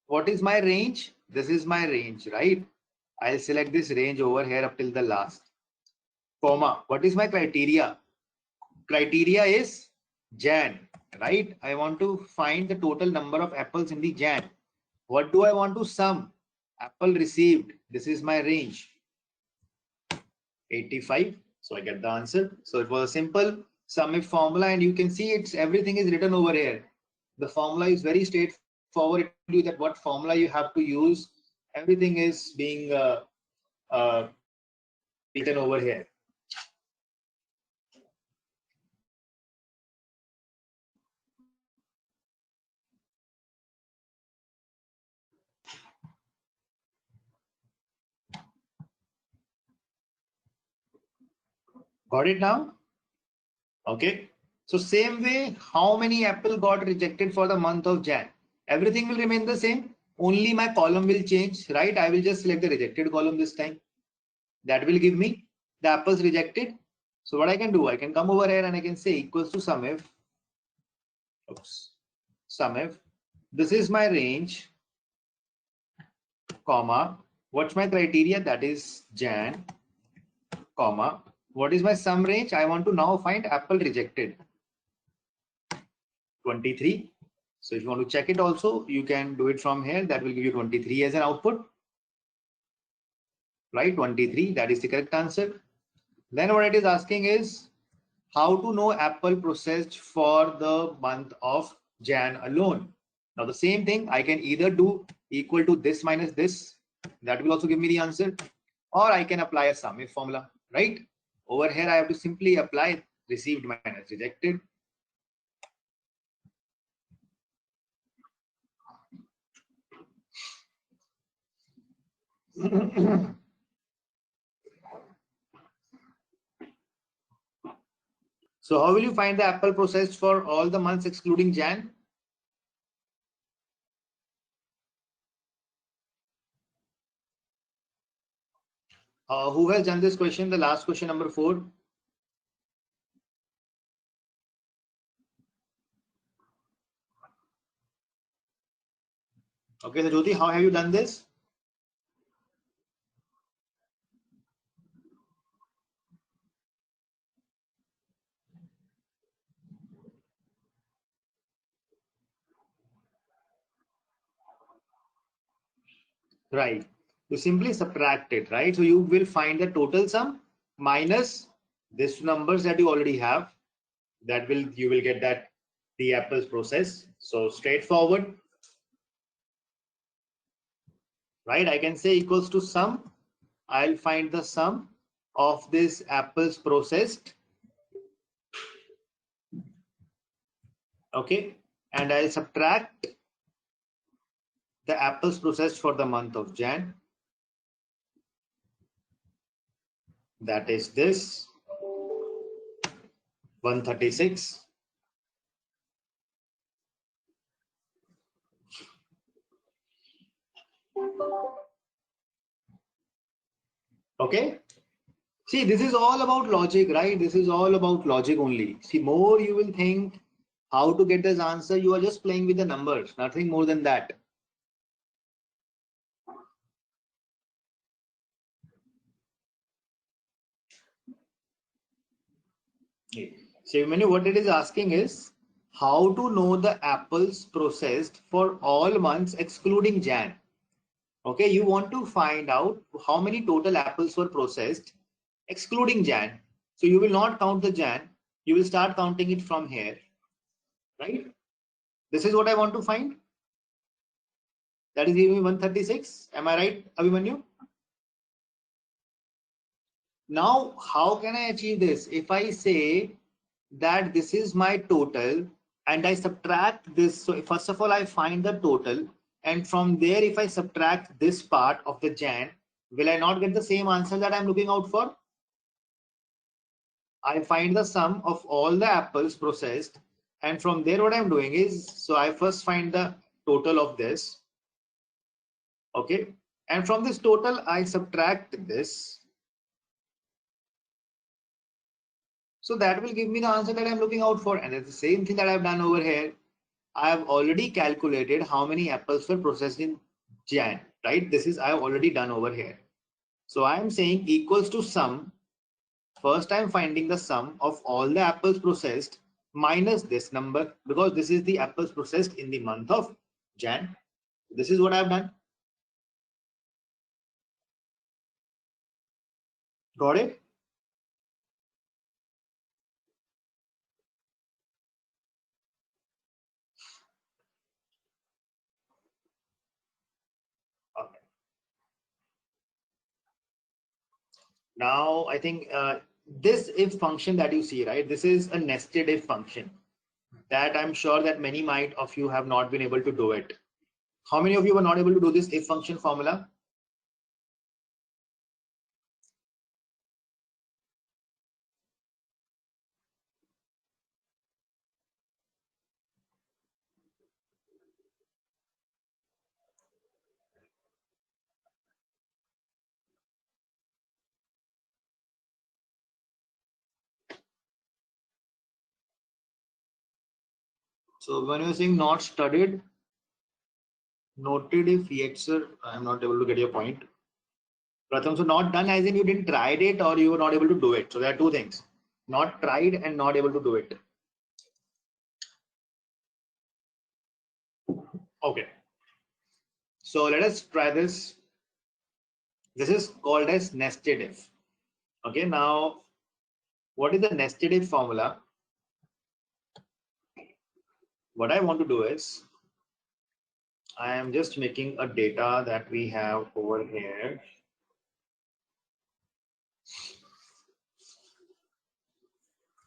What is my range? This is my range, right? I'll select this range over here up till the last. Comma. What is my criteria? Criteria is Jan, right? I want to find the total number of apples in the Jan. What do I want to sum? Apple received. This is my range. 85. So I get the answer. So it was a simple SUMIF formula, and you can see everything is written over here. The formula is very straightforward. That what formula you have to use. Everything is being written over here. Got it now? Okay. So same way, how many apple got rejected for the month of Jan? Everything will remain the same. Only my column will change, right? I will just select the rejected column this time. That will give me the apples rejected. So what I can do, I can come over here and I can say equals to SUMIF. Oops. SUMIF. This is my range, comma. What's my criteria? That is Jan, comma. What is my sum range? I want to now find apple rejected. 23. So if you want to check it also, you can do it from here. That will give you 23 as an output. Right, 23, that is the correct answer. Then what it is asking is how to know apple processed for the month of Jan alone. Now the same thing, I can either do equal to this minus this, that will also give me the answer, or I can apply a sum if formula, right? Over here I have to simply apply received minus rejected. So how will you find the apple processed for all the months excluding Jan? Who has done this question? The last question, number 4. Okay, so Jyoti, how have you done this? Right. You simply subtract it, right? So you will find the total sum minus this numbers that you already have. That will, you will get that the apples process. So straightforward, right? I can say equals to sum. I'll find the sum of this apples processed. Okay. And I'll subtract the apples processed for the month of Jan. That is this 136. Okay. See, this is all about logic, right? This is all about logic only. See, more you will think how to get this answer. You are just playing with the numbers, nothing more than that. So, Manu, what it is asking is how to know the apples processed for all months excluding Jan. Okay, you want to find out how many total apples were processed excluding Jan. So you will not count the Jan, you will start counting it from here, right? This is what I want to find. That is giving me 136. Am I right, Abhimanyu? Now, how can I achieve this? If I say that this is my total and I subtract this. So first of all, I find the total, and from there, if I subtract this part of the Jan, will I not get the same answer that I'm looking out for? I find the sum of all the apples processed, and from there what I'm doing is, so I first find the total of this. Okay, and from this total I subtract this. So that will give me the answer that I'm looking out for, and it's the same thing that I've done over here. I have already calculated how many apples were processed in Jan, right? This is I have already done over here. So I am saying equals to sum. First I'm finding the sum of all the apples processed minus this number, because this is the apples processed in the month of Jan. This is what I've done. Got it? Okay. Now I think this if function that you see, right? This is a nested if function that I'm sure that many might of you have not been able to do it. How many of you were not able to do this if function formula? So when you're saying not studied, noted if yet, sir, I'm not able to get your point. Pratham, so not done as in you didn't tried it or you were not able to do it. So there are two things, not tried and not able to do it. Okay. So let us try this. This is called as nested if. Okay. Now, what is the nested if formula? What I want to do is, I am just making a data that we have over here.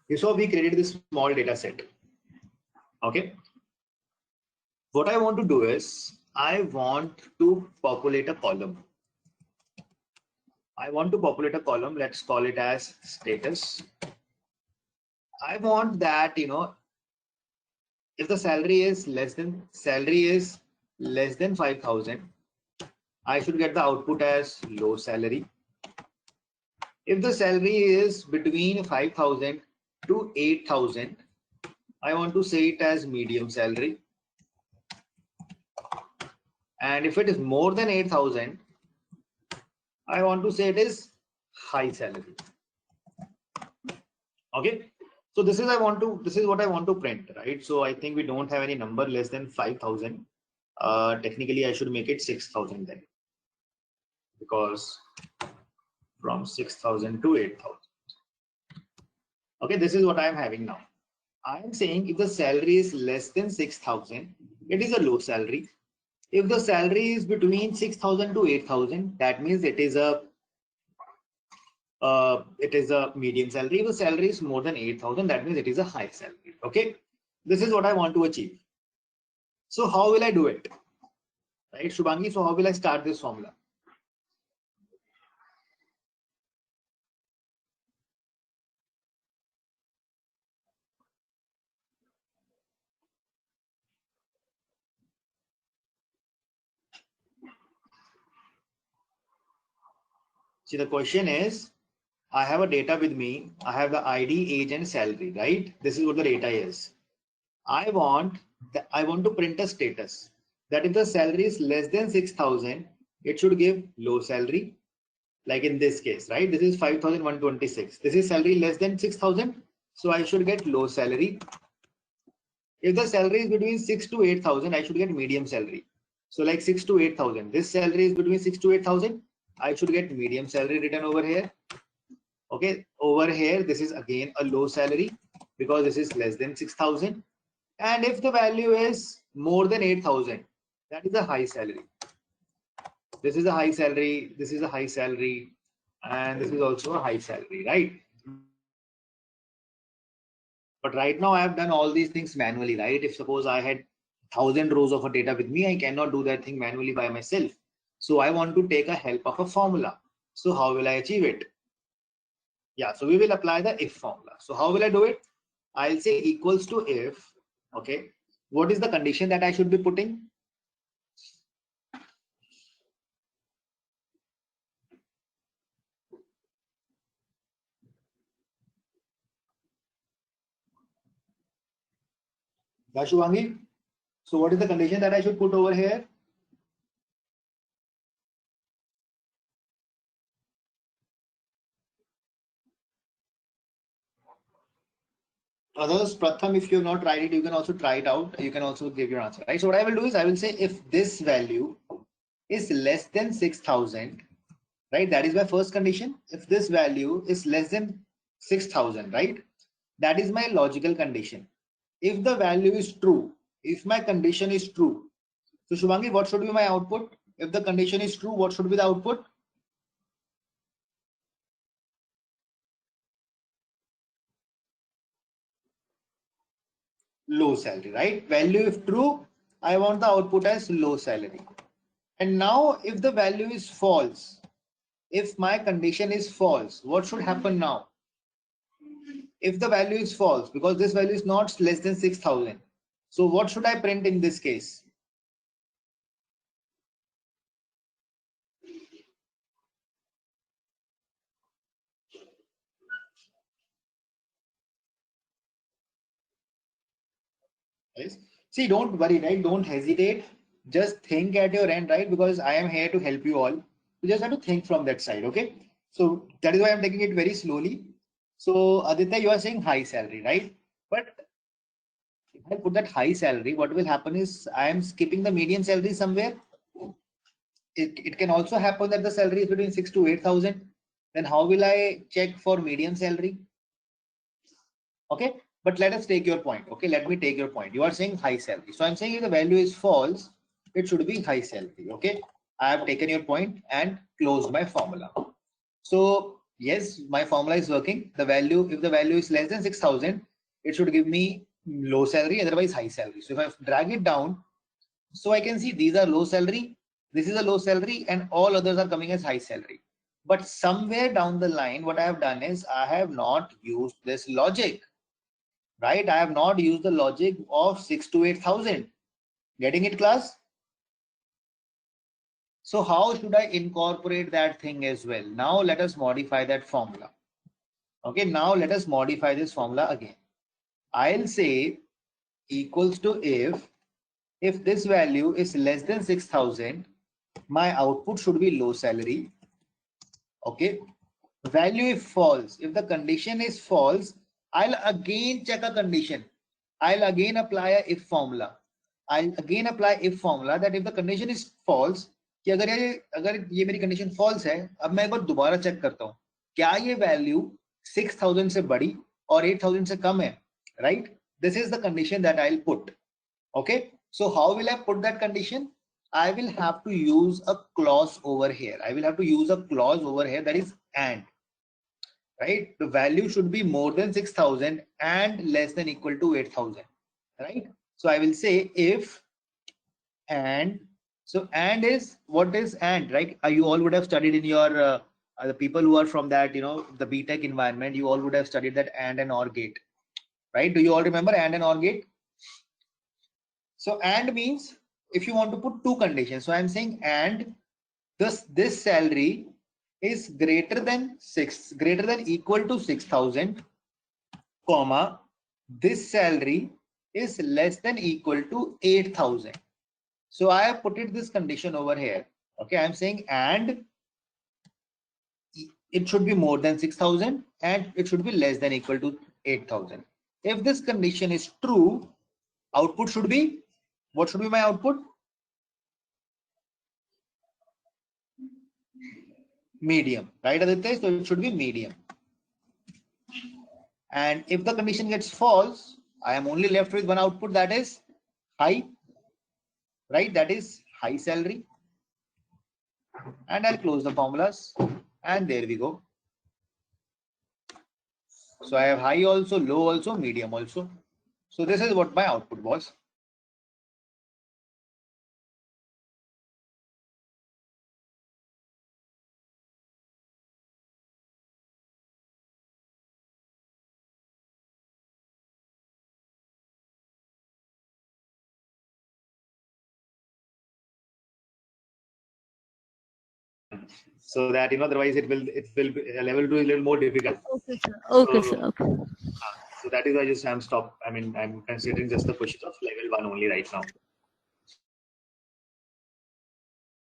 You saw we created this small data set. Okay. What I want to do is, I want to populate a column. I want to populate a column. Let's call it as status. I want that, if the salary is less than 5,000, I should get the output as low salary. If the salary is between 5,000 to 8,000, I want to say it as medium salary. And if it is more than 8,000, I want to say it is high salary. Okay. So this is what I want to print, right? So I think we don't have any number less than 5,000. Technically, I should make it 6,000 then, because from 6,000 to 8,000. Okay, this is what I am having now. I am saying if the salary is less than 6,000, it is a low salary. If the salary is between 6,000 to 8,000, that means it is a medium salary. If the salary is more than 8,000, that means it is a high salary. Okay, this is what I want to achieve. So how will I do it? Right, Shubhangi, so how will I start this formula? See, the question is, I have a data with me. I have the ID, age, and salary, right? This is what the data is. I want to print a status that if the salary is less than 6,000, it should give low salary. Like in this case, right? This is 5,126. This is salary less than 6,000. So I should get low salary. If the salary is between 6 to 8,000, I should get medium salary. So like 6 to 8,000. This salary is between 6 to 8,000. I should get medium salary written over here. Okay, over here, this is again a low salary because this is less than 6,000. And if the value is more than 8,000, that is a high salary. This is a high salary, this is a high salary, and this is also a high salary, right? But right now I have done all these things manually, right? If suppose I had 1,000 rows of a data with me, I cannot do that thing manually by myself. So I want to take a help of a formula. So how will I achieve it? Yeah, so we will apply the if formula. So how will I do it? I'll say equals to if, okay. What is the condition that I should be putting? Shubhangi, so what is the condition that I should put over here? Others, Pratham, if you have not tried it, you can also try it out. You can also give your answer, right? So what I will do is I will say if this value is less than 6,000, right? That is my first condition. If this value is less than 6,000, right? That is my logical condition. If the value is true, if my condition is true, so Shubhangi, what should be my output? If the condition is true, what should be the output? Low salary, right? Value if true, I want the output as low salary. And now if the value is false, if my condition is false, what should happen now? If the value is false, because this value is not less than 6,000. So what should I print in this case? Yes. See, don't worry, right? Don't hesitate. Just think at your end, right? Because I am here to help you all. You just have to think from that side, okay? So that is why I'm taking it very slowly. So Aditya, you are saying high salary, right? But I put that high salary, what will happen is I am skipping the median salary somewhere. It can also happen that the salary is between 6 to 8,000. Then how will I check for median salary? Okay, but let us take your point. Okay, let me take your point. You are saying high salary. So I'm saying if the value is false, it should be high salary. Okay, I have taken your point and closed my formula. So yes, my formula is working. The value, if the value is less than 6,000, it should give me low salary, otherwise high salary. So if I drag it down, so I can see these are low salary, this is a low salary, and all others are coming as high salary. But somewhere down the line, what I have done is I have not used this logic, right? I have not used the logic of 6 to 8,000. Getting it, class? So how should I incorporate that thing as well? Now let us modify that formula. Okay, now let us modify this formula again. I'll say equals to if this value is less than 6,000, my output should be low salary. Okay, value if false, if the condition is false, I'll again check a condition. I'll again apply a if formula. I'll again apply if formula that if the condition is false, कि अगर ये मेरी condition false है, अब मैं एक बार दोबारा check करता हूँ क्या ये वैल्यू 6,000 से बड़ी और 8,000 से कम है, right? This is the condition that I'll put. Okay, so how will I put that condition? I will have to use a clause over here. I will have to use a clause over here, that is and, right? The value should be more than 6,000 and less than equal to 8,000, right? So I will say if and, so and is, what is and, right? You all would have studied in your the people who are from that, you know, the BTech environment, you all would have studied that and or gate, right? Do you all remember and or gate? So and means if you want to put two conditions, so I'm saying and this salary is greater than equal to 6,000, comma, this salary is less than equal to 8,000. So I have put it this condition over here. Okay, I'm saying and it should be more than 6,000 and it should be less than equal to 8,000. If this condition is true, output should be, what should be my output? Medium, right, Aditya? So it should be medium. And if the condition gets false, I am only left with one output, that is high, right? That is high salary. And I'll close the formulas and there we go. So I have high also, low also, medium also. So this is what my output was. So that, you know, otherwise it will be level 2 is a little more difficult. Okay, sir. Okay, So- sir. Okay. So that is why I'm stopped. I mean, I'm considering just the questions of level 1 only right now.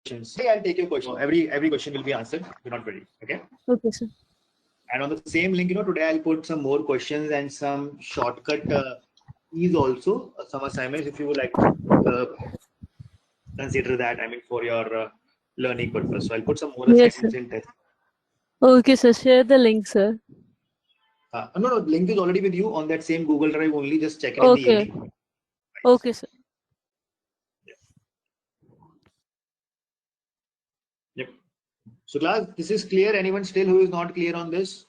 Hey, I'll take your question. Every question will be answered. Do not worry. Okay. Okay, sir. And on the same link, you know, today I'll put some more questions and some shortcut keys also, some assignments if you would like to consider that. I mean, for your learning purpose. So I'll put some more Yes, assignments sir. in test. Okay, sir. Share the link, sir. No, link is already with you on that same Google Drive only. Just check it in the Okay. evening. Okay, sir. Yep. So class, this is clear. Anyone still who is not clear on this?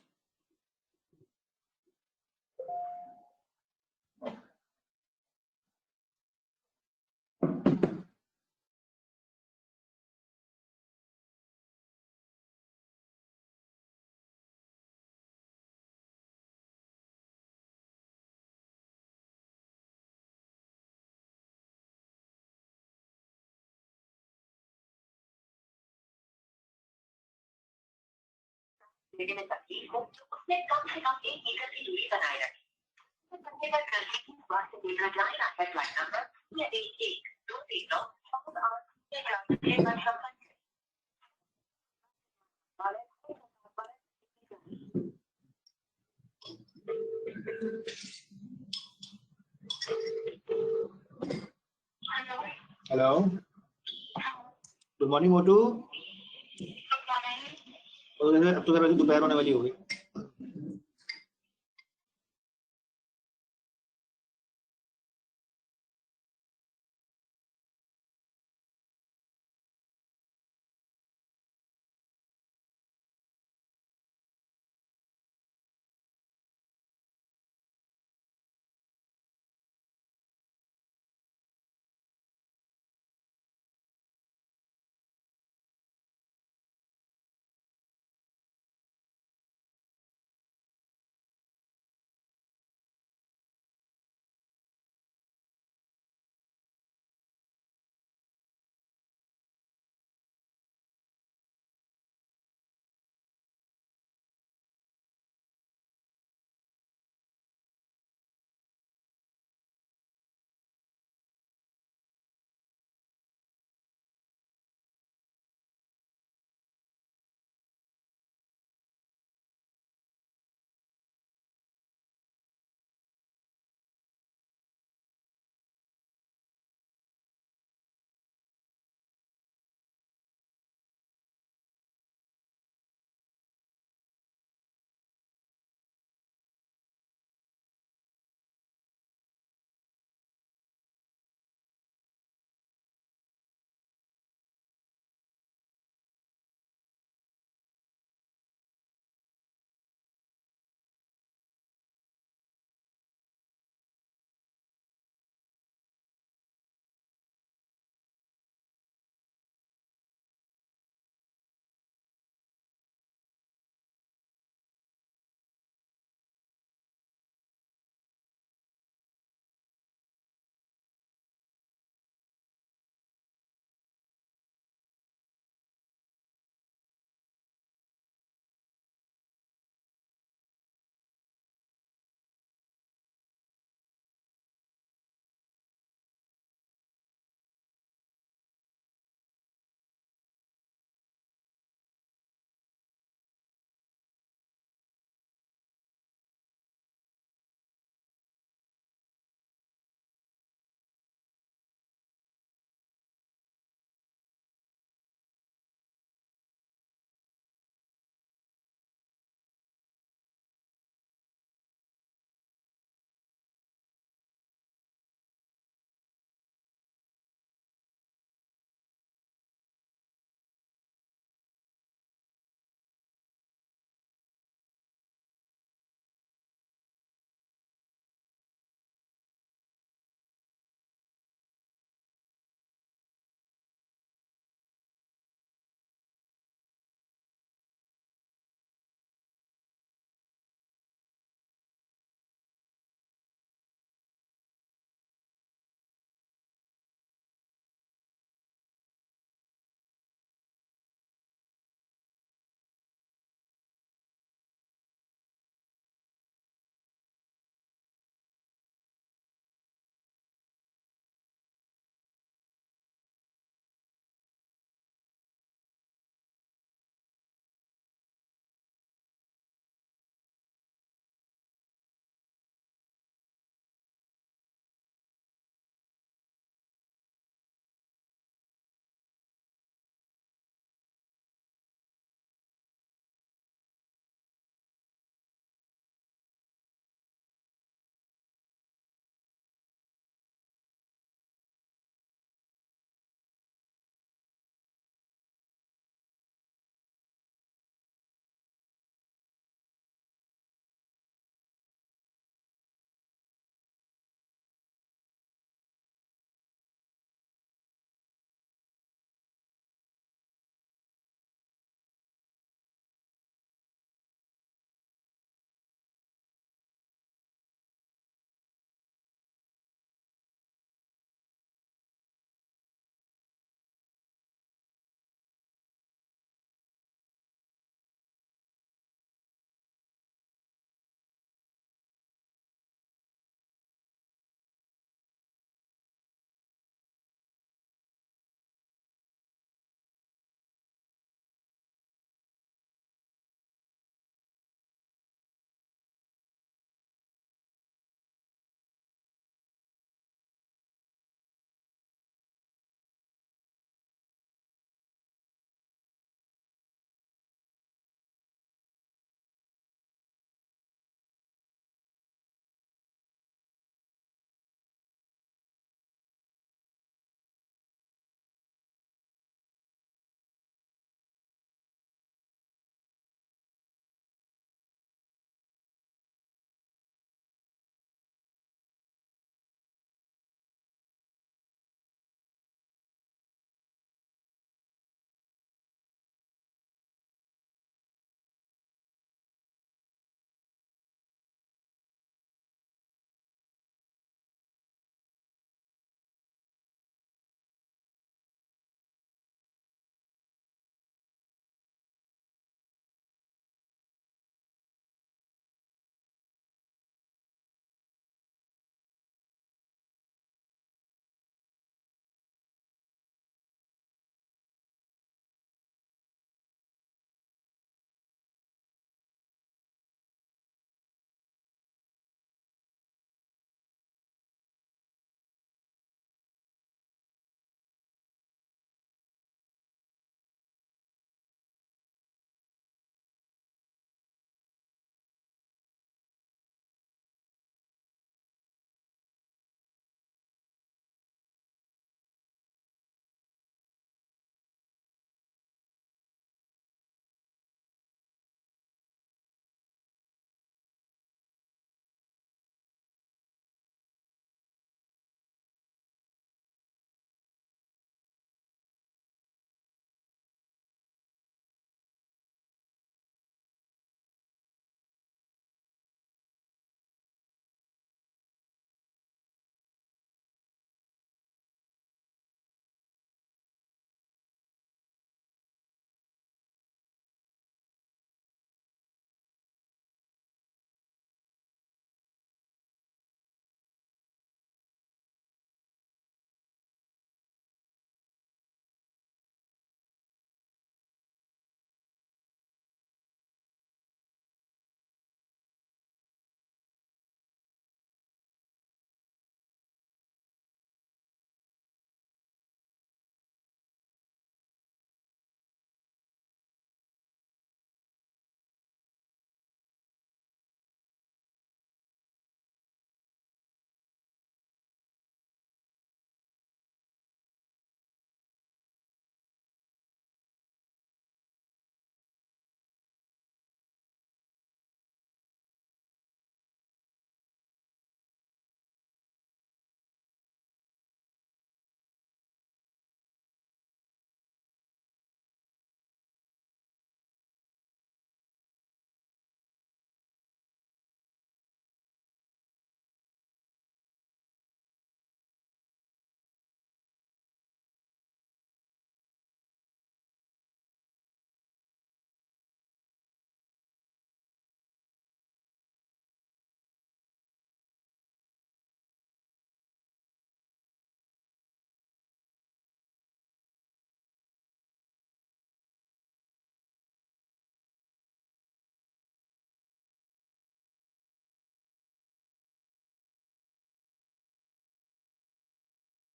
देने में तकलीफ हो तो उसने कम से कम 1 metre की दूरी बनाए रखें। बच्चे पर करने की बात से देखा जाए ना हेडलाइन नंबर या 11239 और के बार संपर्क करें। हेलो, गुड मॉर्निंग मोटू। अब तो वैसे दोपहर होने वाली होगी।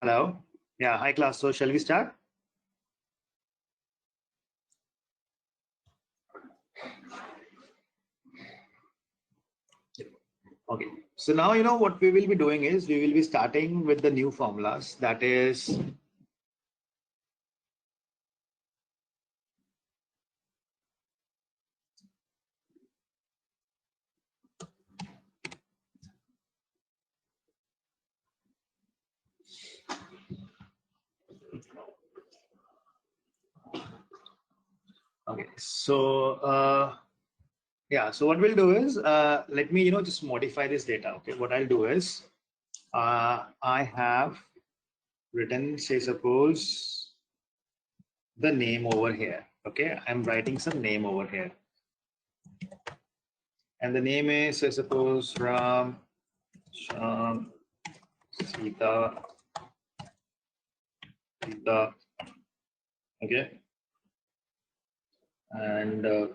Hello. Yeah, hi class. So shall we start? Okay. So now you know what we will be doing is we will be starting with the new formulas. That is okay. So yeah. So what we'll do is let me just modify this data. Okay. What I'll do is I have written, say, suppose the name over here. Okay. I'm writing some name over here. And the name is, say, suppose Ram, Sham, Sita, Sita. Okay. And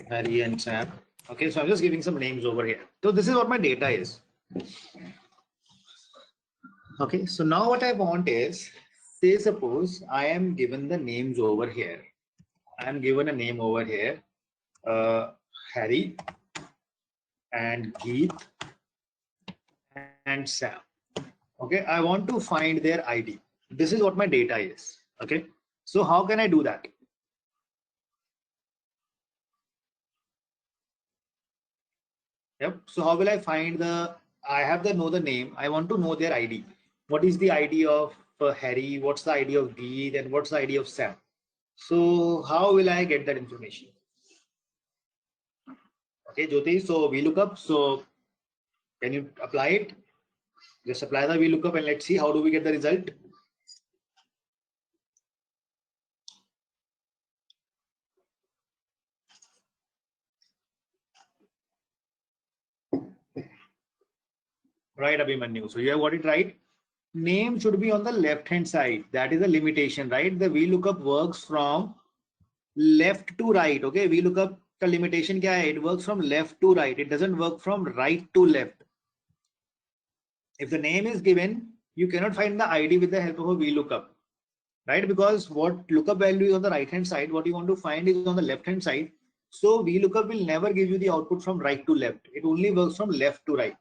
Harry and Sam. Okay. So I'm just giving some names over here. So this is what my data is. Okay. So now what I want is, say, suppose I am given the names over here. I am given a name over here, Harry and Geet and Sam. Okay, I want to find their ID. This is what my data is. Okay, so how can I do that? Yep. So how will I find the? I have to know the name. I want to know their ID. What is the ID of Harry? What's the ID of Geet? And what's the ID of Sam? So how will I get that information? Okay, Jyoti. So VLOOKUP. So can you apply it? Just apply the VLOOKUP and let's see how do we get the result. Right, Abhimanyu. So you have got it right. Name should be on the left hand side. That is a limitation, right? The VLOOKUP works from left to right. Okay, VLOOKUP the limitation kya hai? It works from left to right. It doesn't work from right to left. If the name is given, you cannot find the ID with the help of a VLOOKUP, right? Because what lookup value is on the right hand side, what you want to find is on the left hand side. So VLOOKUP will never give you the output from right to left. It only works from left to right.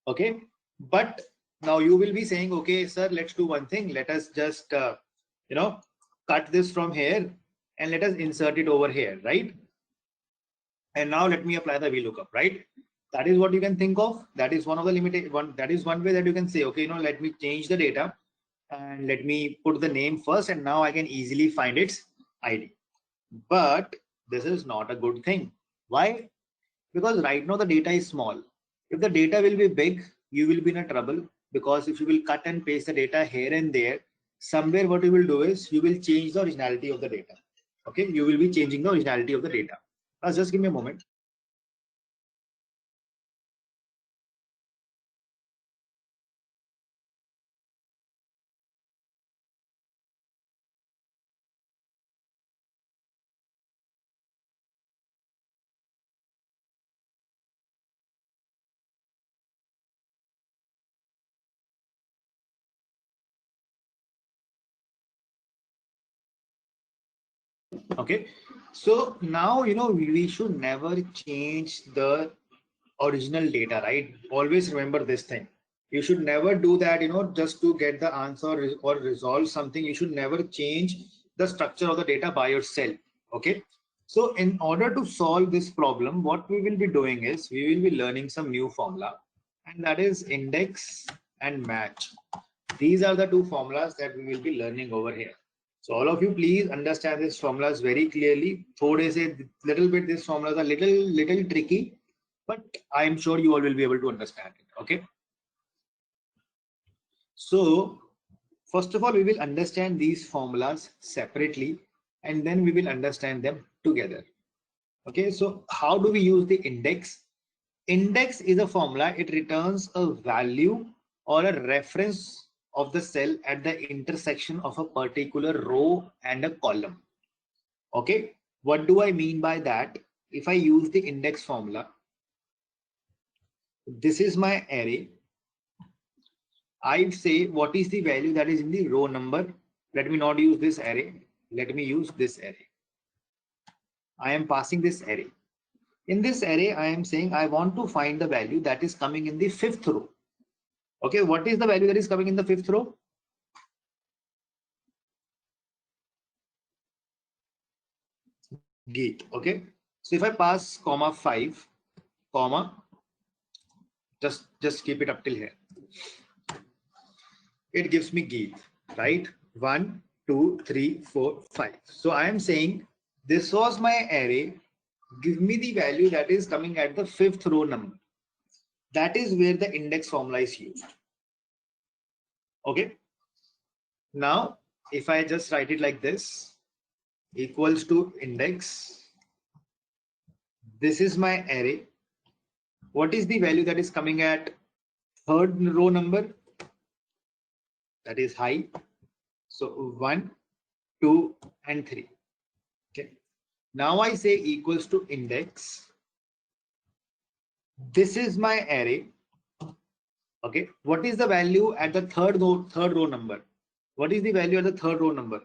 Okay, but now you will be saying, okay, sir, let's do one thing. Let us just, cut this from here and let us insert it over here, right? And now let me apply the VLOOKUP, right? That is what you can think of. That is one of the limited one. That is one way that you can say, okay, let me change the data and let me put the name first, and now I can easily find its ID. But this is not a good thing. Why? Because right now the data is small. If the data will be big, you will be in a trouble, because if you will cut and paste the data here and there, somewhere what you will do is you will change the originality of the data. Okay, you will be changing the originality of the data. Just give me a moment. Okay, so now we should never change the original data, right? Always remember this thing. You should never do that, just to get the answer or resolve something. You should never change the structure of the data by yourself. Okay, so in order to solve this problem, what we will be doing is we will be learning some new formula, and that is index and match. These are the two formulas that we will be learning over here. So all of you, please understand these formulas very clearly. Thode se little bit, these formulas are little tricky, but I am sure you all will be able to understand it. Okay. So first of all, we will understand these formulas separately, and then we will understand them together. Okay. So how do we use the index? Index is a formula. It returns a value or a reference of the cell at the intersection of a particular row and a column. Okay, what do I mean by that? If I use the index formula, this is my array. I say what is the value that is in the row number. Let me not use this array. Let me use this array. I am passing this array. In this array, I am saying I want to find the value that is coming in the 5th row. Okay, what is the value that is coming in the 5th row? Geet. Okay, so if I pass comma 5, comma, just keep it up till here. It gives me Geet, right? 1, 2, 3, 4, 5. So I am saying this was my array. Give me the value that is coming at the 5th row number. That is where the index formula is used. Okay. Now, if I just write it like this, equals to index. This is my array. What is the value that is coming at 3rd row number? That is high. So 1, 2, and 3. Okay. Now I say equals to index. This is my array. Okay. What is the value at the third row number? What is the value at the 3rd row number?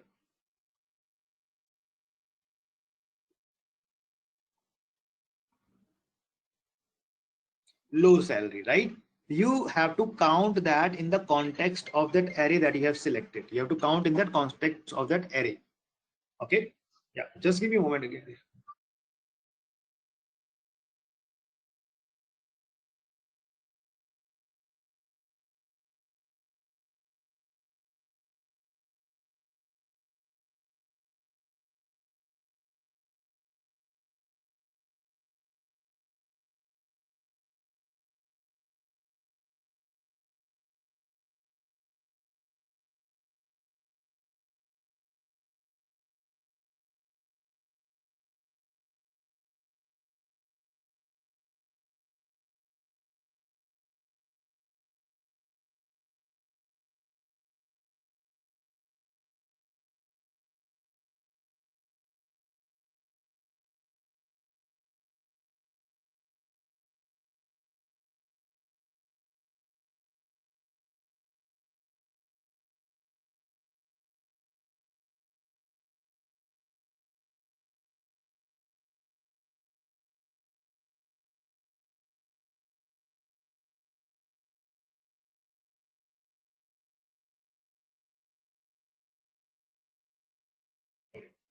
Low salary, right? You have to count that in the context of that array that you have selected. You have to count in that context of that array. Okay. Yeah. Just give me a moment again.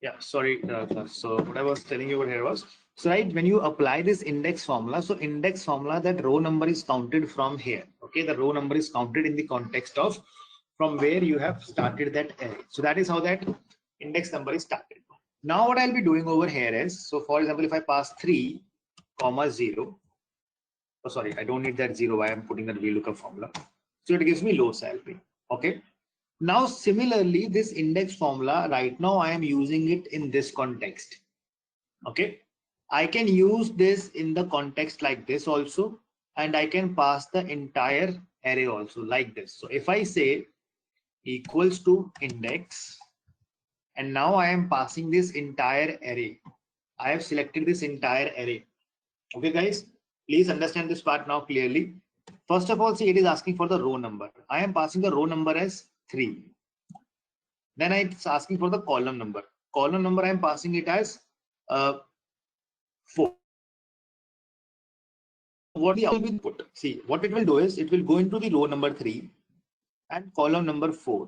Yeah, sorry. So what I was telling you over here was, so right, when you apply this index formula, so index formula, that row number is counted from here. Okay, the row number is counted in the context of from where you have started that array. So that is how that index number is started. Now what I'll be doing over here is, so for example, if I pass 3, comma 0, oh sorry, I don't need that 0. I am putting that VLOOKUP formula. So it gives me low salary. Okay. Now, similarly, this index formula, right now I am using it in this context. Okay. I can use this in the context like this also, and I can pass the entire array also like this. So if I say equals to index, and now I am passing this entire array. I have selected this entire array. Okay, guys, please understand this part now clearly. First of all, see, it is asking for the row number. I am passing the row number as 3. Then it's asking for the column number. Column number, I am passing it as 4. What will be put? See, what it will do is it will go into the row number 3 and column number 4.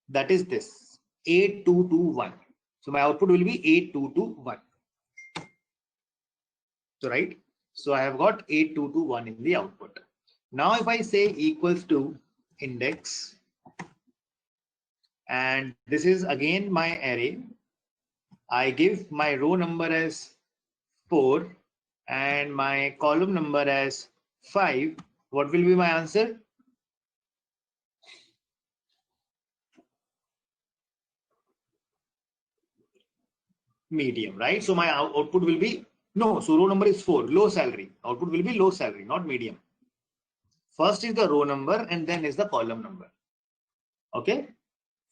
That is this 8221. So my output will be 8221. So right. So I have got 8221 in the output. Now if I say equals to index, and this is again my array, I give my row number as 4 and my column number as 5. What will be my answer? Medium, right? So my output will be, no, so row number is 4, low salary. Output will be low salary, not medium. First is the row number and then is the column number. Okay.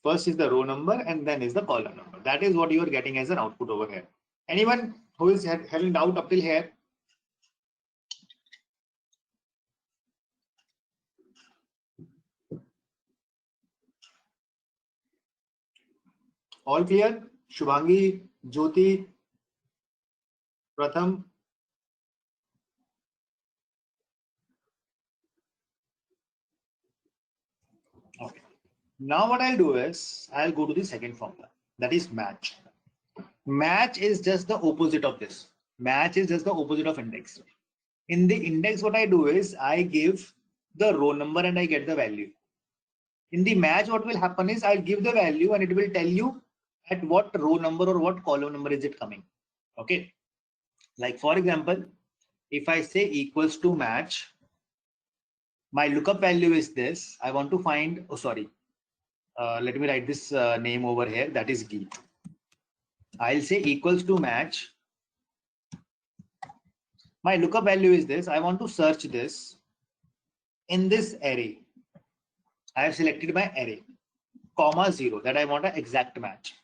First is the row number and then is the column number. That is what you are getting as an output over here. Anyone who is having doubt up till here? All clear? Shubhangi, Jyoti, Pratham. Okay. Now what I'll do is I'll go to the second formula, that is match. Match is just the opposite of this. Match is just the opposite of index. In the index, what I do is I give the row number and I get the value. In the match, what will happen is I'll give the value and it will tell you at what row number or what column number is it coming. Okay. Like for example, if I say equals to match, my lookup value is this. I want to find, oh sorry, let me write this name over here, that is Geet. I'll say equals to match. My lookup value is this. I want to search this in this array. I have selected my array, comma 0, that I want an exact match.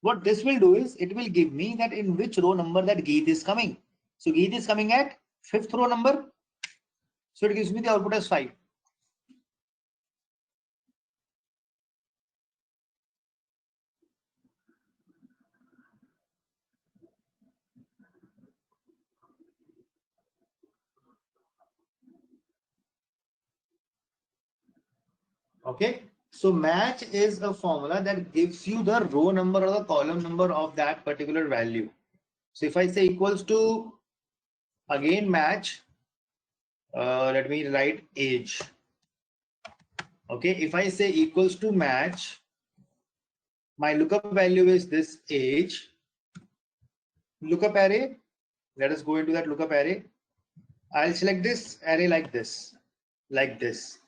What this will do is it will give me that in which row number that Geet is coming. So Geet is coming at 5th row number. So it gives me the output as 5. Okay. So match is a formula that gives you the row number or the column number of that particular value. So if I say equals to, again match, let me write age. Okay, if I say equals to match, my lookup value is this age. Lookup array, let us go into that lookup array. I'll select this array like this, like this.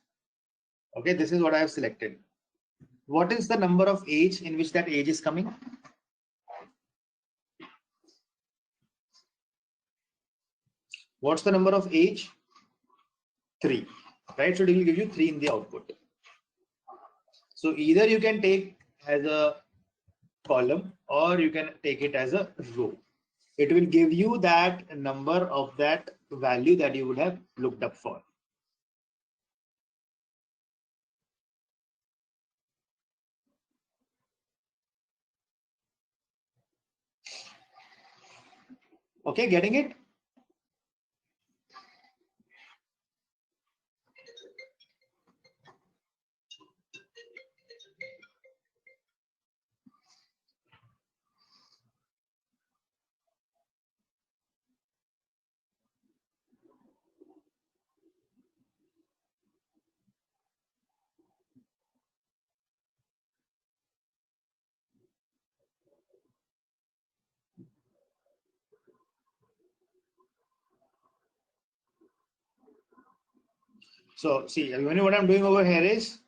Okay, this is what I have selected. What is the number of age in which that age is coming? What's the number of age? 3, right? So it will give you 3 in the output. So either you can take as a column or you can take it as a row. It will give you that number of that value that you would have looked up for. Okay, getting it? So see, what I'm doing over here is,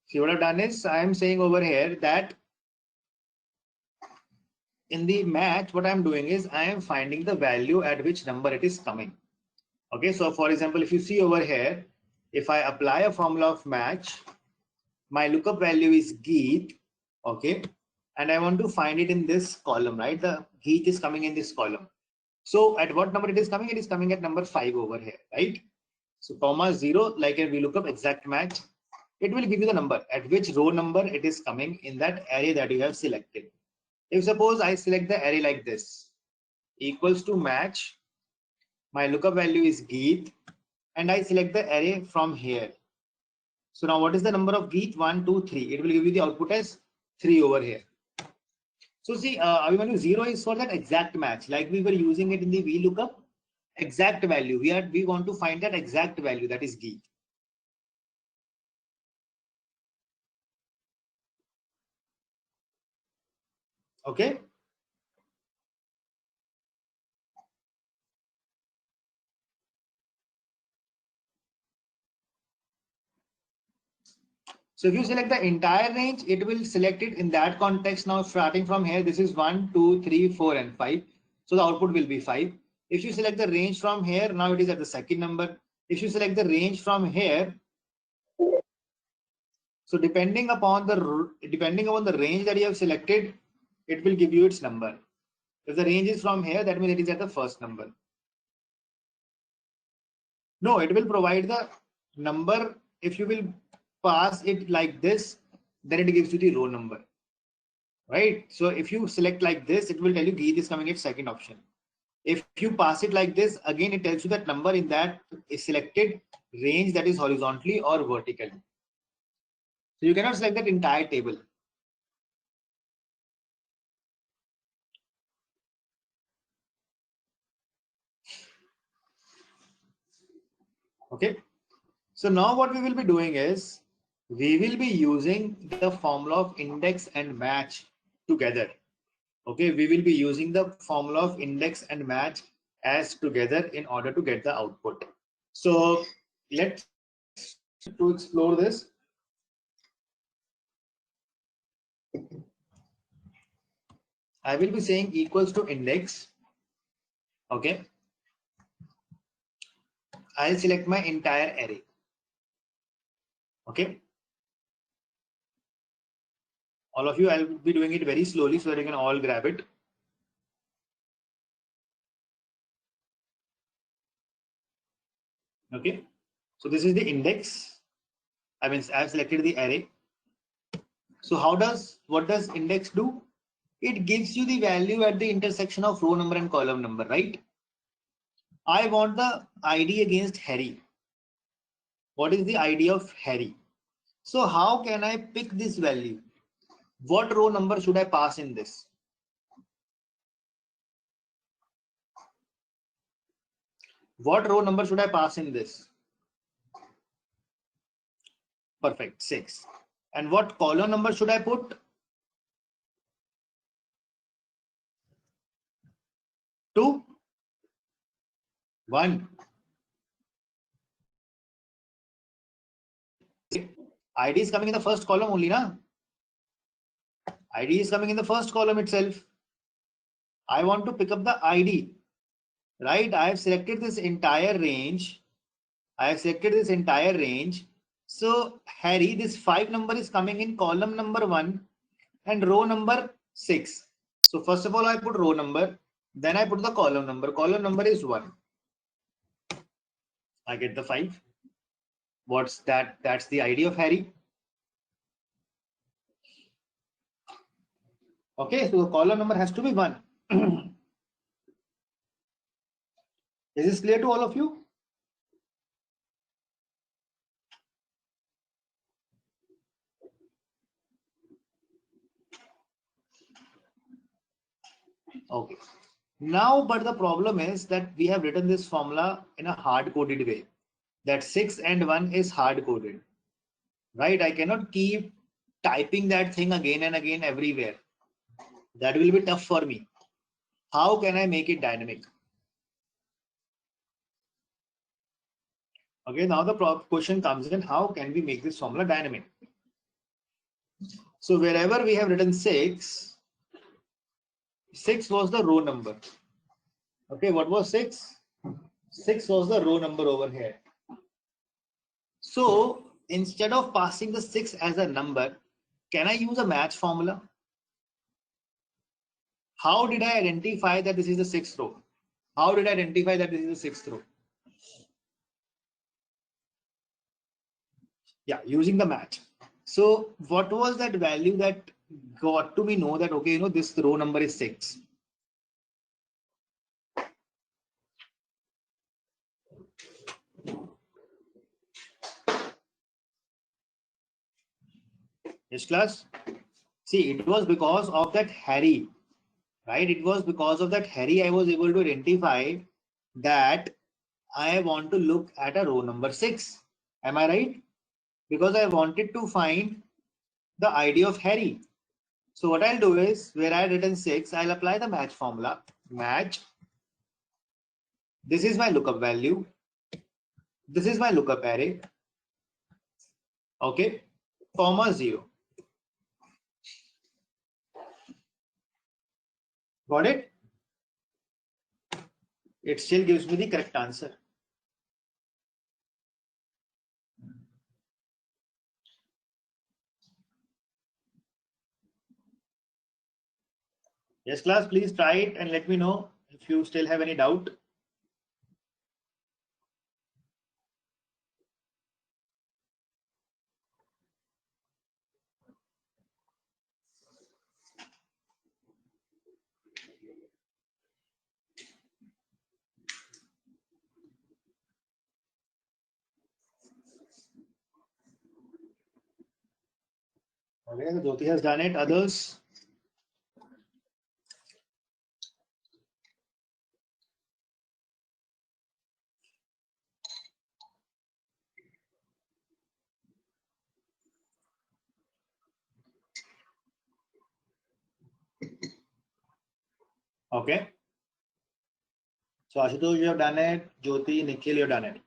see what I've done is I am saying over here that in the match, what I'm doing is I am finding the value at which number it is coming. Okay, so for example, if you see over here, if I apply a formula of match, my lookup value is Geet, okay, and I want to find it in this column, right? The Geet is coming in this column. So at what number it is coming? It is coming at number 5 over here, right? So comma 0, like if we look up exact match, it will give you the number at which row number it is coming in that array that you have selected. If suppose I select the array like this, equals to match, my lookup value is Geet, and I select the array from here. So now what is the number of Geet? 1, 2, 3. It will give you the output as 3 over here. So see, Abhimanyu, 0 is for that exact match, like we were using it in the VLOOKUP. Exact value. We want to find that exact value, that is Geet. Okay. So if you select the entire range, it will select it in that context. Now starting from here, this is 1, 2, 3, 4, and 5. So the output will be 5. If you select the range from here, now it is at the second number. If you select the range from here, so depending upon the range that you have selected, it will give you its number. If the range is from here, that means it is at the first number. No, it will provide the number. If you will pass it like this, then it gives you the row number. right? So if you select like this, it will tell you Geet is coming at second option. If you pass it like this, again, it tells you that number in that is selected range, that is horizontally or vertically. So you cannot select that entire table. Okay. So now what we will be doing is we will be using the formula of index and match together. Okay, we will be using the formula of index and match as together in order to get the output. So let's to explore this. I will be saying equals to index. Okay, I'll select my entire array. Okay, all of you, I'll be doing it very slowly so that you can all grab it. Okay, so this is the index. I mean, I've selected the array. So what does index do? It gives you the value at the intersection of row number and column number, right? I want the ID against Harry. What is the ID of Harry? So how can I pick this value? What row number should I pass in this? What row number should I pass in this? Perfect, 6. And what column number should I put? 2, 1. ID is coming in the first column only, na? ID is coming in the first column itself. I want to pick up the ID, right? I have selected this entire range. So Harry, this 5 number is coming in column number 1 and row number 6. So first of all, I put row number, then I put the column number. Column number is 1. I get the 5. What's that? That's the ID of Harry. Okay, so the column number has to be 1. Is this clear to all of you? Okay. Now, but the problem is that we have written this formula in a hard-coded way. That 6 and 1 is hard-coded, right? I cannot keep typing that thing again and again everywhere. That will be tough for me. How can I make it dynamic? Okay, now the question comes in, how can we make this formula dynamic? So wherever we have written 6 was the row number. Okay, what was 6? 6 was the row number over here. So instead of passing the 6 as a number, can I use a match formula? How did I identify that this is the 6th row? How did I identify that this is the 6th row? Yeah, using the match. So what was that value that got to me know that, okay, this row number is 6? Yes, class. See, it was because of that Harry, right? It was because of that Harry I was able to identify that I want to look at a row number 6. Am I right? Because I wanted to find the ID of Harry. So what I'll do is, where I had written 6, I'll apply the match formula. Match. This is my lookup value. This is my lookup array. Okay. Comma 0. Got it? It still gives me the correct answer. Yes, class, please try it and let me know if you still have any doubt. Okay, so Jyoti has done it. Others? Okay. So Ashutosh, you have done it. Jyoti, Nikhil, you have done it.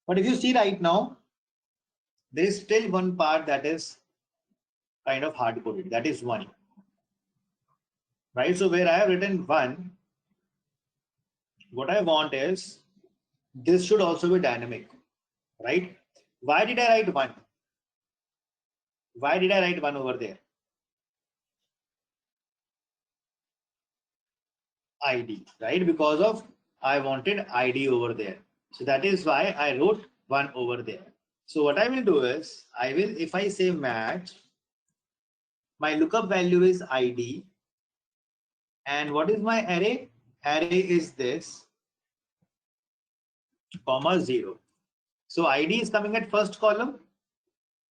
But if you see right now, there is still one part that is kind of hard coded. That is 1. Right? So where I have written 1, what I want is this should also be dynamic. Right? Why did I write 1? Why did I write 1 over there? ID, right? Because of I wanted ID over there. So that is why I wrote 1 over there. So what I will do is, if I say match, my lookup value is ID. And what is my array? Array is this, comma 0. So ID is coming at first column.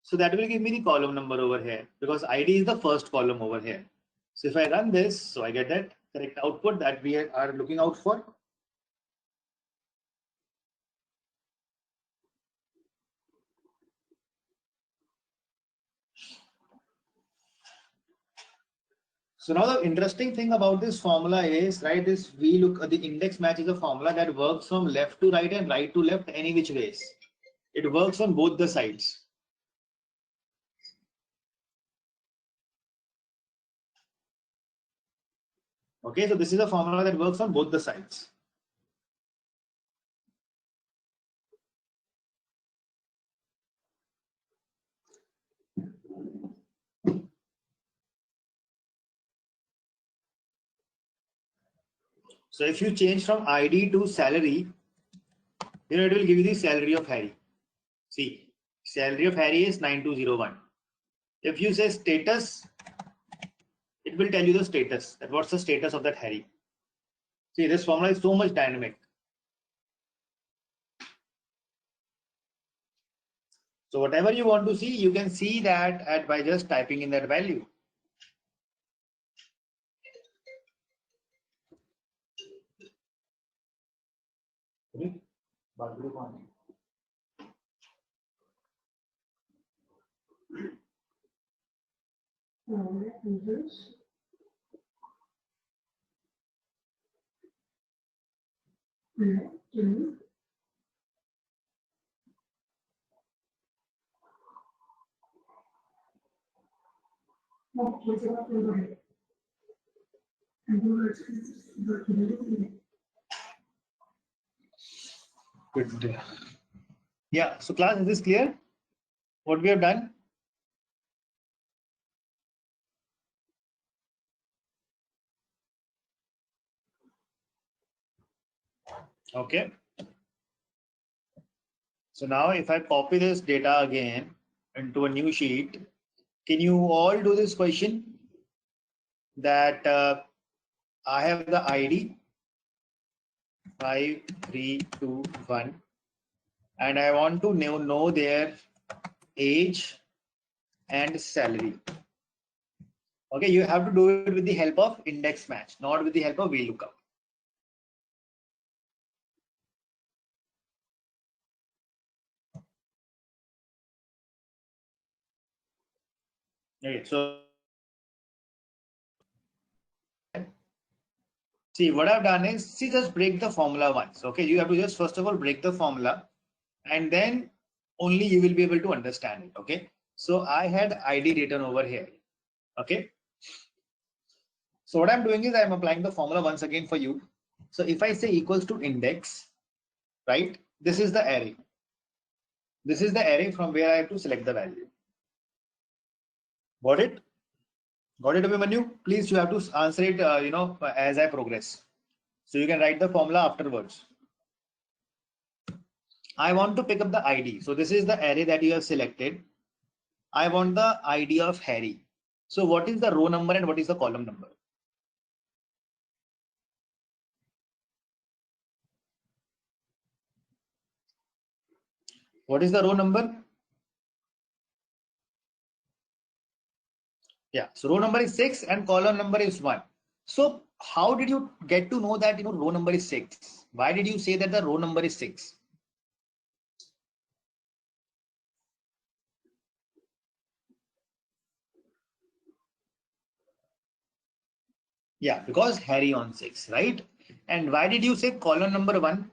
So that will give me the column number over here because ID is the first column over here. So if I run this, so I get that correct output that we are looking out for. So now the interesting thing about this formula is, right, is we look at the index match is a formula that works from left to right and right to left any which ways. It works on both the sides. Okay, so this is a formula that works on both the sides. So if you change from ID to salary, it will give you the salary of Harry. See, salary of Harry is 9201. If you say status, it will tell you the status. That what's the status of that Harry. See, this formula is so much dynamic. So whatever you want to see, you can see that by just typing in that value. Good. Yeah, so class, is this clear? What we have done? Okay. So now if I copy this data again into a new sheet, can you all do this question? That I have the ID 5321 and I want to know their age and salary. Okay, you have to do it with the help of index match, not with the help of VLOOKUP. Okay, so see what I've done is, just break the formula once. Okay, you have to just first of all break the formula and then only you will be able to understand it. Okay, so I had ID written over here. Okay, so what I'm doing is I'm applying the formula once again for you. So if I say equals to index, right, this is the array. This is the array from where I have to select the value. Got it? Got it, Abhimanyu? Please, you have to answer it, as I progress. So you can write the formula afterwards. I want to pick up the ID. So this is the array that you have selected. I want the ID of Harry. So what is the row number and what is the column number? What is the row number? Yeah, so row number is 6 and column number is 1. So how did you get to know that row number is 6? Why did you say that the row number is 6? Yeah, because Harry on 6, right? And why did you say column number 1?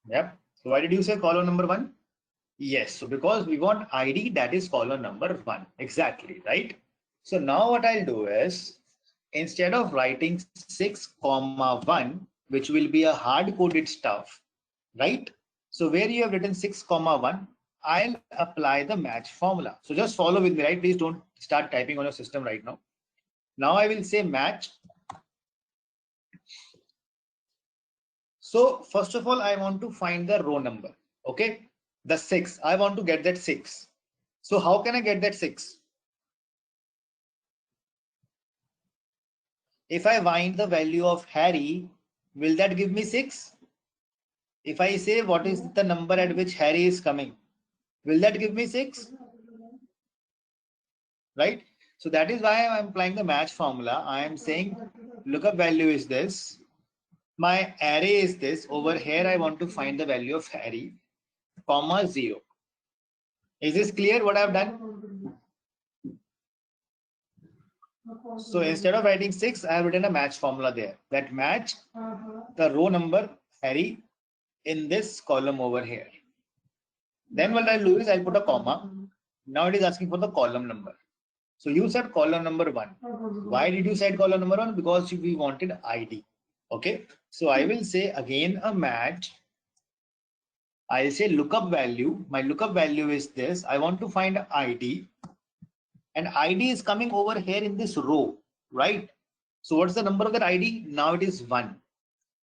Yep. So why did you say column number 1? Yes, so because we want ID, that is column number 1. Exactly, right? So now what I'll do is, instead of writing 6 comma 1, which will be a hard coded stuff, right? So where you have written 6 comma 1, I'll apply the match formula. So just follow with me, right? Please don't start typing on your system right now. Now I will say match. So first of all, I want to find the row number. Okay, the 6. I want to get that 6. So how can I get that 6? If I find the value of Harry, will that give me 6? If I say what is the number at which Harry is coming, will that give me 6? Right? So that is why I'm applying the match formula. I am saying lookup value is this. My array is this. Over here, I want to find the value of Harry, comma 0. Is this clear what I've done? So instead of writing 6, I have written a match formula there. That match the row number Harry in this column over here. Then what I'll do is I'll put a comma. Now it is asking for the column number. So you said column number 1. Why did you say column number 1? Because we wanted ID. Okay. So I will say again a match. I'll say lookup value. My lookup value is this. I want to find ID. And ID is coming over here in this row, right? So what's the number of that ID? Now it is 1.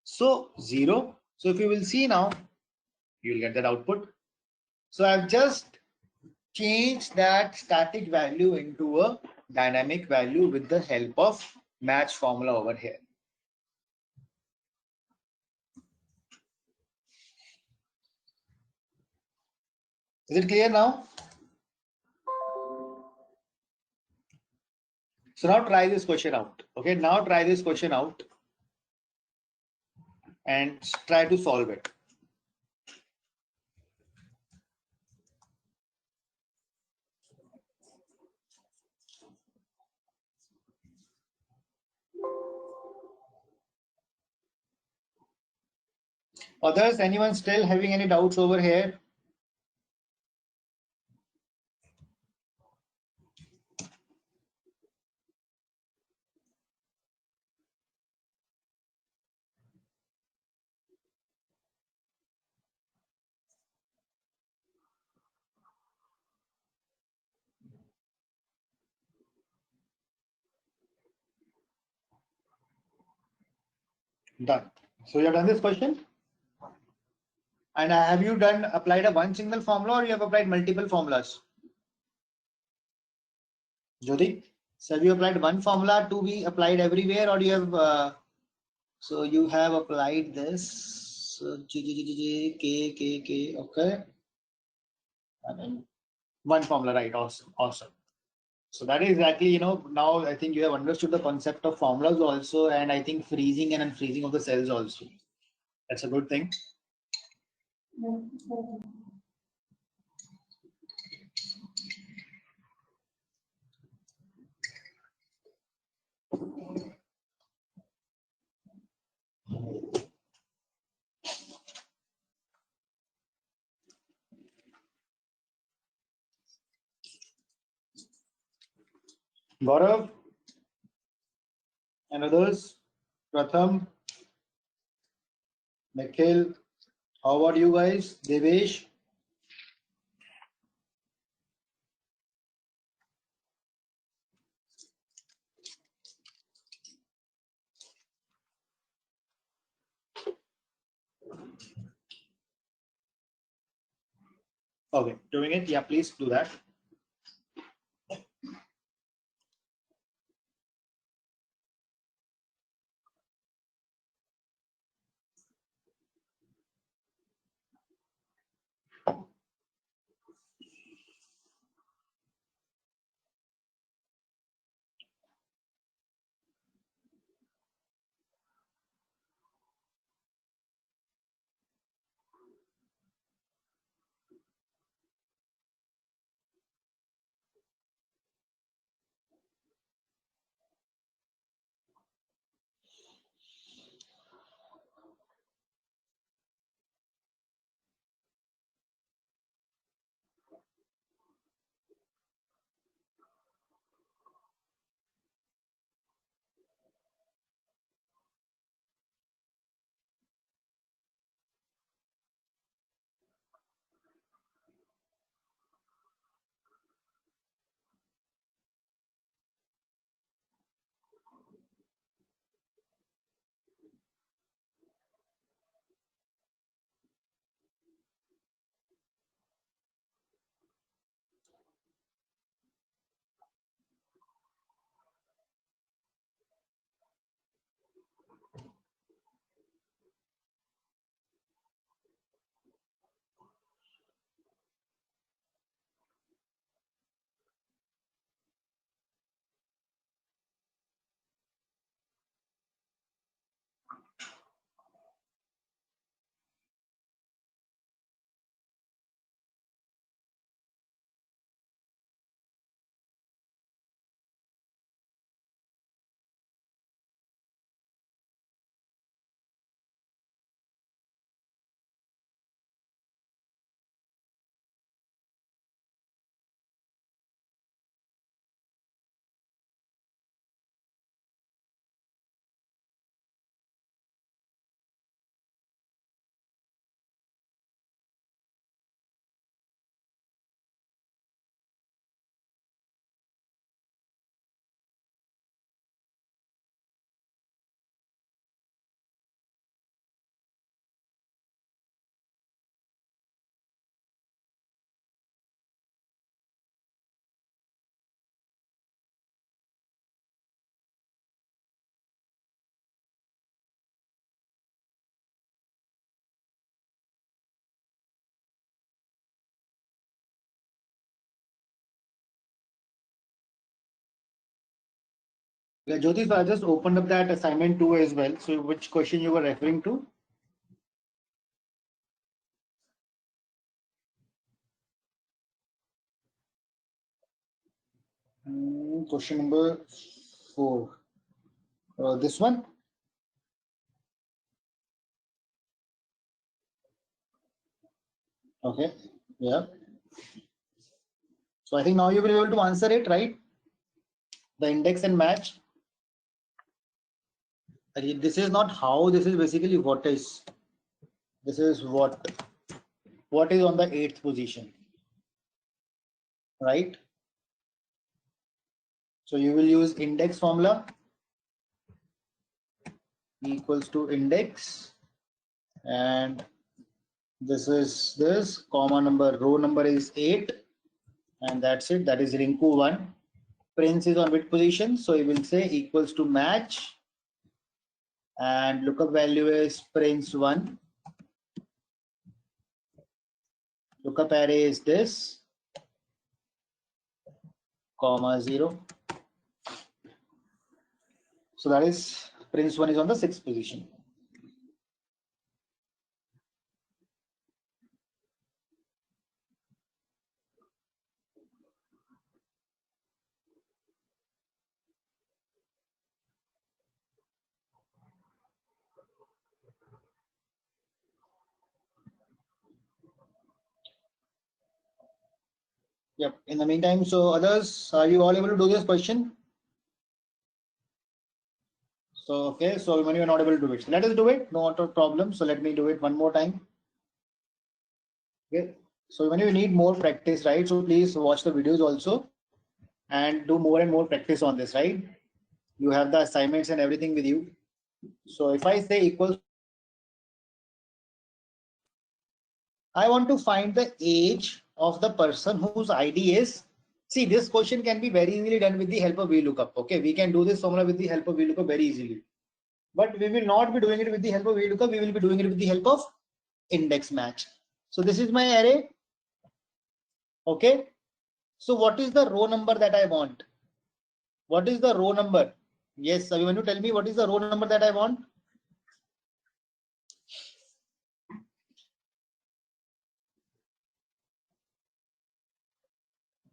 So 0. So if you will see now, you will get that output. So I've just changed that static value into a dynamic value with the help of match formula over here. Is it clear now? So now try this question out. Okay, now try this question out and try to solve it. Others, anyone still having any doubts over here? Done. So you have done this question? And have you applied a one single formula or you have applied multiple formulas? Jyoti, so have you applied one formula to be applied everywhere or you have, so you have applied this, so K, okay. And then one formula, right? Awesome, awesome. So that is exactly, now I think you have understood the concept of formulas also, and I think freezing and unfreezing of the cells also. That's a good thing. Gaurav and others, Pratham, Nikhil, how about you guys? Devesh? Okay, doing it. Yeah, please do that. Yeah, Jyoti, so I just opened up that assignment 2 as well. So which question you were referring to? Question number 4. This one? Okay. Yeah. So I think now you will be able to answer it, right? The index and match. This is not how, this is basically what is. This is what is on the 8th position, right? So you will use index formula equals to index, and this is this comma number, row number is 8, and that's it. That is Rinku 1. Prince is on which position? So you will say equals to match, and lookup value is Prince 1. Lookup array is this, comma 0. So that is Prince 1 is on the 6th position. Yep. In the meantime, so others, are you all able to do this question? So, okay, so when you are not able to do it, so let us do it, not a problem. So let me do it one more time. Okay, so when you need more practice, right? So please watch the videos also and do more and more practice on this, right? You have the assignments and everything with you. So if I say equals, I want to find the age of the person whose ID is, see, this question can be very easily done with the help of VLOOKUP. Okay, we can do this formula with the help of VLOOKUP very easily. But we will not be doing it with the help of VLOOKUP, we will be doing it with the help of index match. So this is my array. Okay. So what is the row number that I want? What is the row number? Yes, Abhimanyu, tell me what is the row number that I want?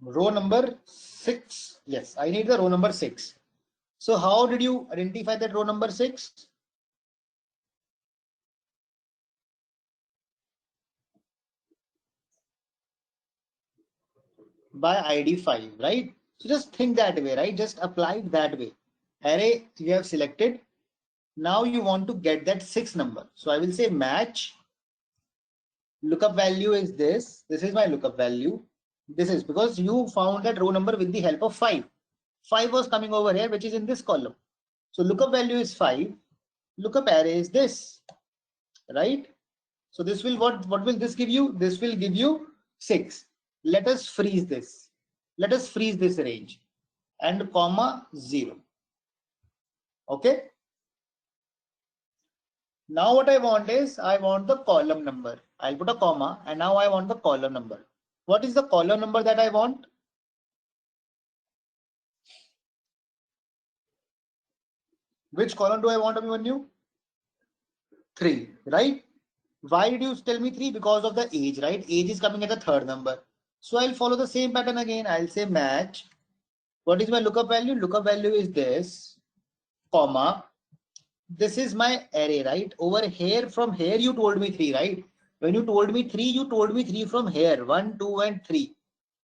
Row number 6. Yes, I need the row number 6. So how did you identify that row number 6? By ID 5, right? So just think that way, right? Just apply it that way. Array you have selected. Now you want to get that 6 number. So I will say match. Lookup value is this. This is my lookup value. This is because you found that row number with the help of 5. 5 was coming over here, which is in this column. So lookup value is 5. Lookup array is this, right? So this will, what will this give you? This will give you 6. Let us freeze this. Let us freeze this range and comma 0. Okay. Now what I want is, I want the column number. I'll put a comma and now I want the column number. What is the column number that I want? Which column do I want, Abhimanyu? 3, right? Why did you tell me 3? Because of the age, right? Age is coming at the 3rd number. So I'll follow the same pattern again. I'll say match. What is my lookup value? Lookup value is this, comma. This is my array, right? Over here, from here you told me 3, right? When you told me 3, you told me 3 from here, 1, 2, and 3.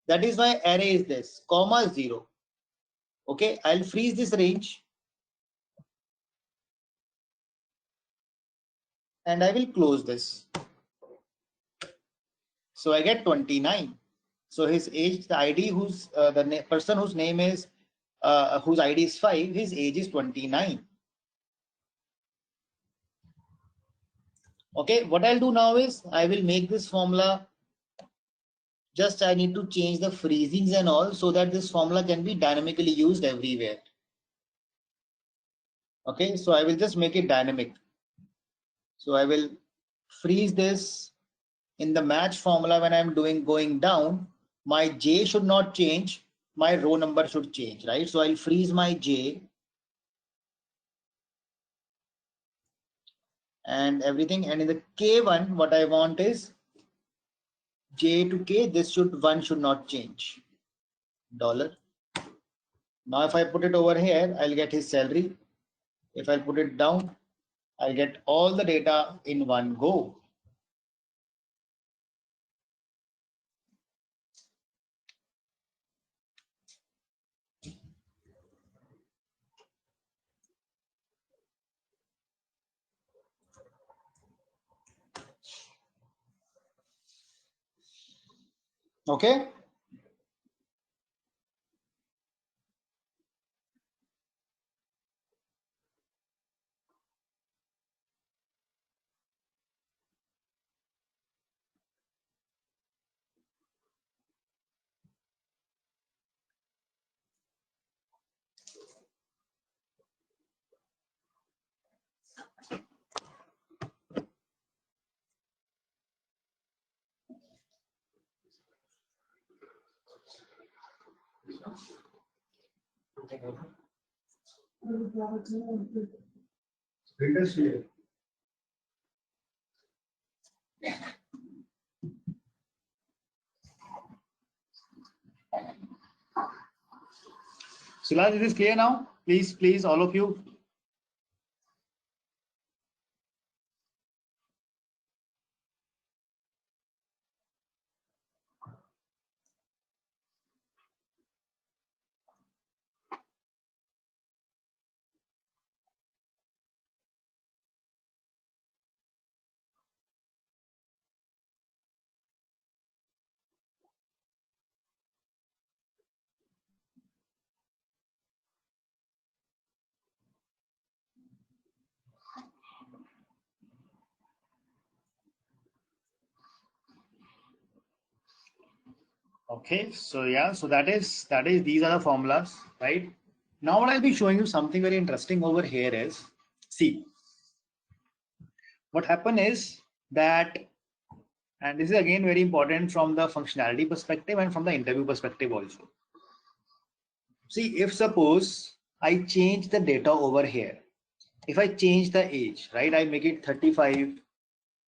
That is my array is this, comma 0. Okay, I'll freeze this range. And I will close this. So I get 29. So his age, the ID whose the person whose name is whose ID is 5, his age is 29. Okay, what I'll do now is I will make this formula. Just I need to change the freezings and all so that this formula can be dynamically used everywhere. Okay, so I will just make it dynamic. So I will freeze this in the match formula. When I'm going down, my J should not change, my row number should change, right? So I'll freeze my J and everything. And in the K1, what I want is J to K, this one should not change. Dollar. Now if I put it over here, I'll get his salary. If I put it down, I'll get all the data in one go. Okay. Sulaj, is this clear now? Please, all of you. Okay, so yeah, so that is these are the formulas, right? Now what I'll be showing you something very interesting over here is, see, what happened is that, and this is again very important from the functionality perspective and from the interview perspective also. See, if suppose I change the data over here, if I change the age, right, I make it 35,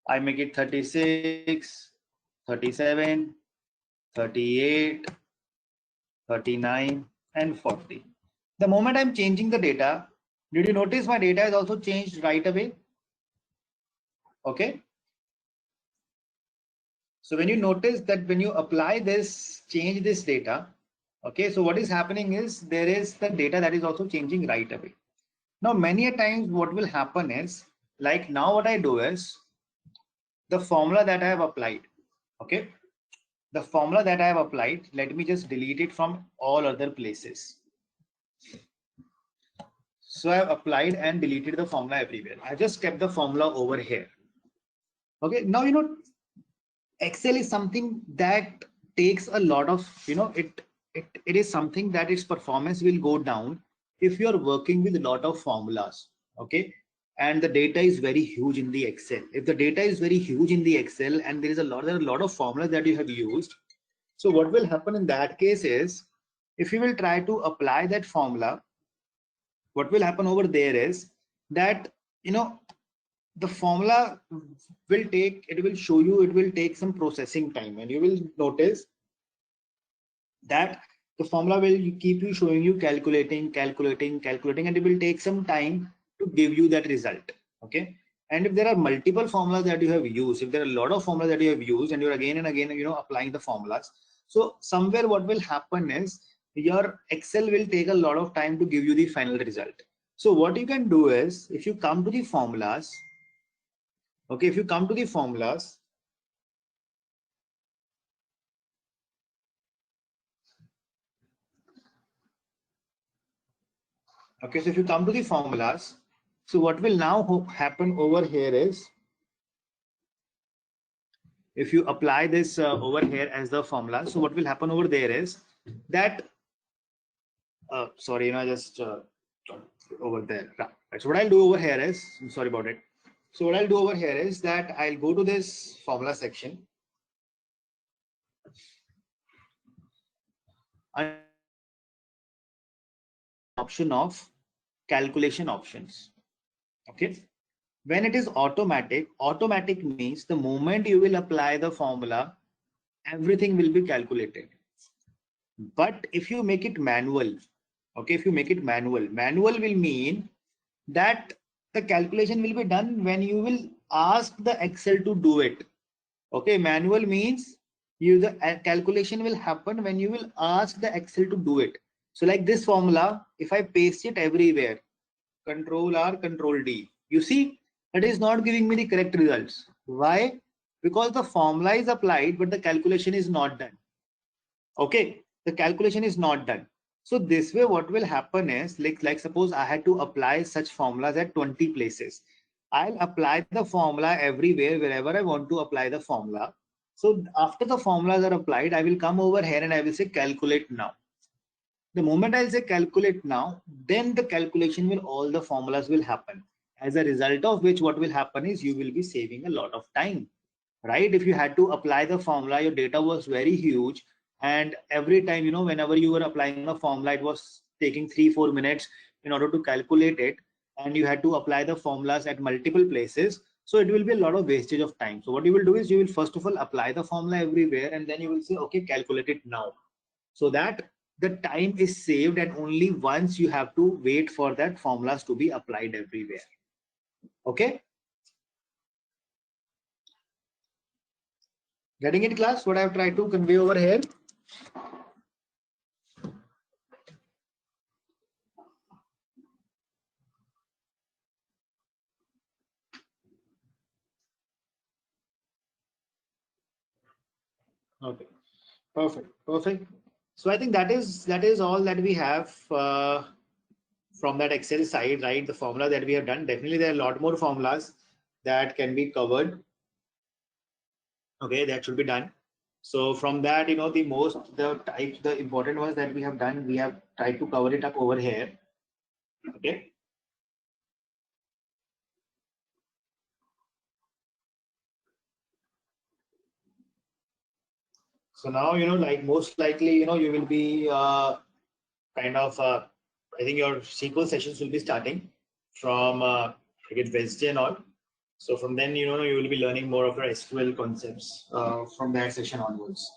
I make it 36, 37, 38, 39, and 40. The moment I'm changing the data, did you notice my data is also changed right away? Okay. So when you notice that when you apply this, change this data, okay, so what is happening is there is the data that is also changing right away. Now, many a times what will happen is, like now what I do is, the formula that I have applied, okay, the formula that I have applied, let me just delete it from all other places. So I have applied and deleted the formula everywhere. I just kept the formula over here. Okay, now you know Excel is something that takes a lot of, it is something that its performance will go down if you are working with a lot of formulas. Okay, and the data is very huge in the Excel. If the data is very huge in the Excel and there are a lot of formulas that you have used, so what will happen in that case is, if you will try to apply that formula, what will happen over there is that, the formula will show you, it will take some processing time, and you will notice that the formula will keep you showing you calculating, and it will take some time to give you that result. Okay. And if there are multiple formulas that you have used, if there are a lot of formulas that you have used and you're again and again, applying the formulas, so somewhere what will happen is your Excel will take a lot of time to give you the final result. So what you can do is, if you come to the formulas, okay, if you come to the formulas, okay, so if you come to the formulas, so what will now happen over here is, if you apply this over here as the formula, so what will happen over there is that, sorry, just over there. Right. So what I'll do over here is, I'm sorry about it. So what I'll do over here is that I'll go to this formula section. Option of calculation options. Okay. When it is automatic, automatic means the moment you will apply the formula, everything will be calculated. But if you make it manual, okay, if you make it manual, manual will mean that the calculation will be done when you will ask the Excel to do it. Okay, manual means the calculation will happen when you will ask the Excel to do it. So like this formula, if I paste it everywhere, Control R, Control D, you see it is not giving me the correct results. Why? Because the formula is applied, but the calculation is not done. Okay, the calculation is not done. So this way what will happen is, like suppose I had to apply such formulas at 20 places. I'll apply the formula everywhere wherever I want to apply the formula. So after the formulas are applied, I will come over here and I will say calculate now. The moment I'll say calculate now, then the calculation will, all the formulas will happen. As a result of which, what will happen is you will be saving a lot of time, right? If you had to apply the formula, your data was very huge, and every time, whenever you were applying a formula, it was taking 3-4 minutes in order to calculate it, and you had to apply the formulas at multiple places. So it will be a lot of wastage of time. So what you will do is you will first of all apply the formula everywhere, and then you will say, okay, calculate it now, so that the time is saved, and only once you have to wait for that formulas to be applied everywhere. Okay, getting it, class? What I've tried to convey over here. Okay, perfect. So I think that is all that we have from that Excel side, right? The formula that we have done. Definitely there are a lot more formulas that can be covered. Okay, that should be done. So from that, the important ones that we have done, we have tried to cover it up over here. Okay. So now, like most likely, you will be kind of, I think your SQL sessions will be starting from I guess Wednesday and all. So from then, you will be learning more of your SQL concepts from that session onwards.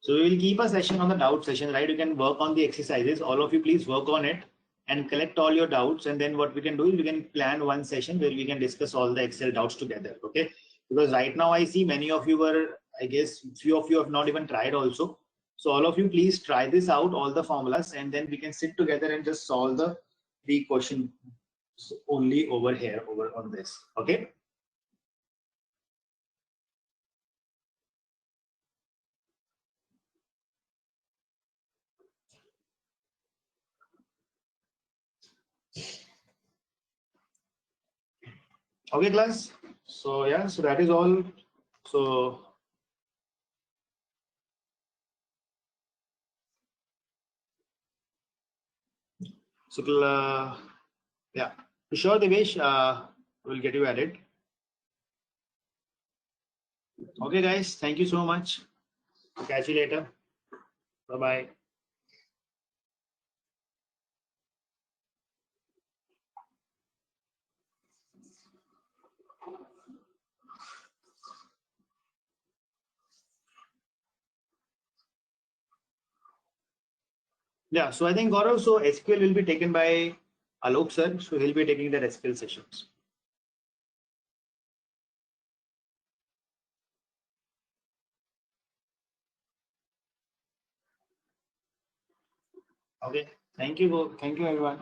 So we will keep a session on the doubt session, right? You can work on the exercises. All of you, please work on it and collect all your doubts. And then what we can do is we can plan one session where we can discuss all the Excel doubts together. Okay. Because right now I see many of you were, I guess, few of you have not even tried also. So all of you, please try this out, all the formulas, and then we can sit together and just solve the question only over here, over on this. Okay. Okay, class. So yeah, so that is all. So yeah, sure, Devesh, we'll get you added. Okay, guys, thank you so much. Catch you later. Bye bye. Yeah, so I think Gaurav, so SQL will be taken by Alok sir, so he'll be taking the SQL sessions. Okay, thank you everyone.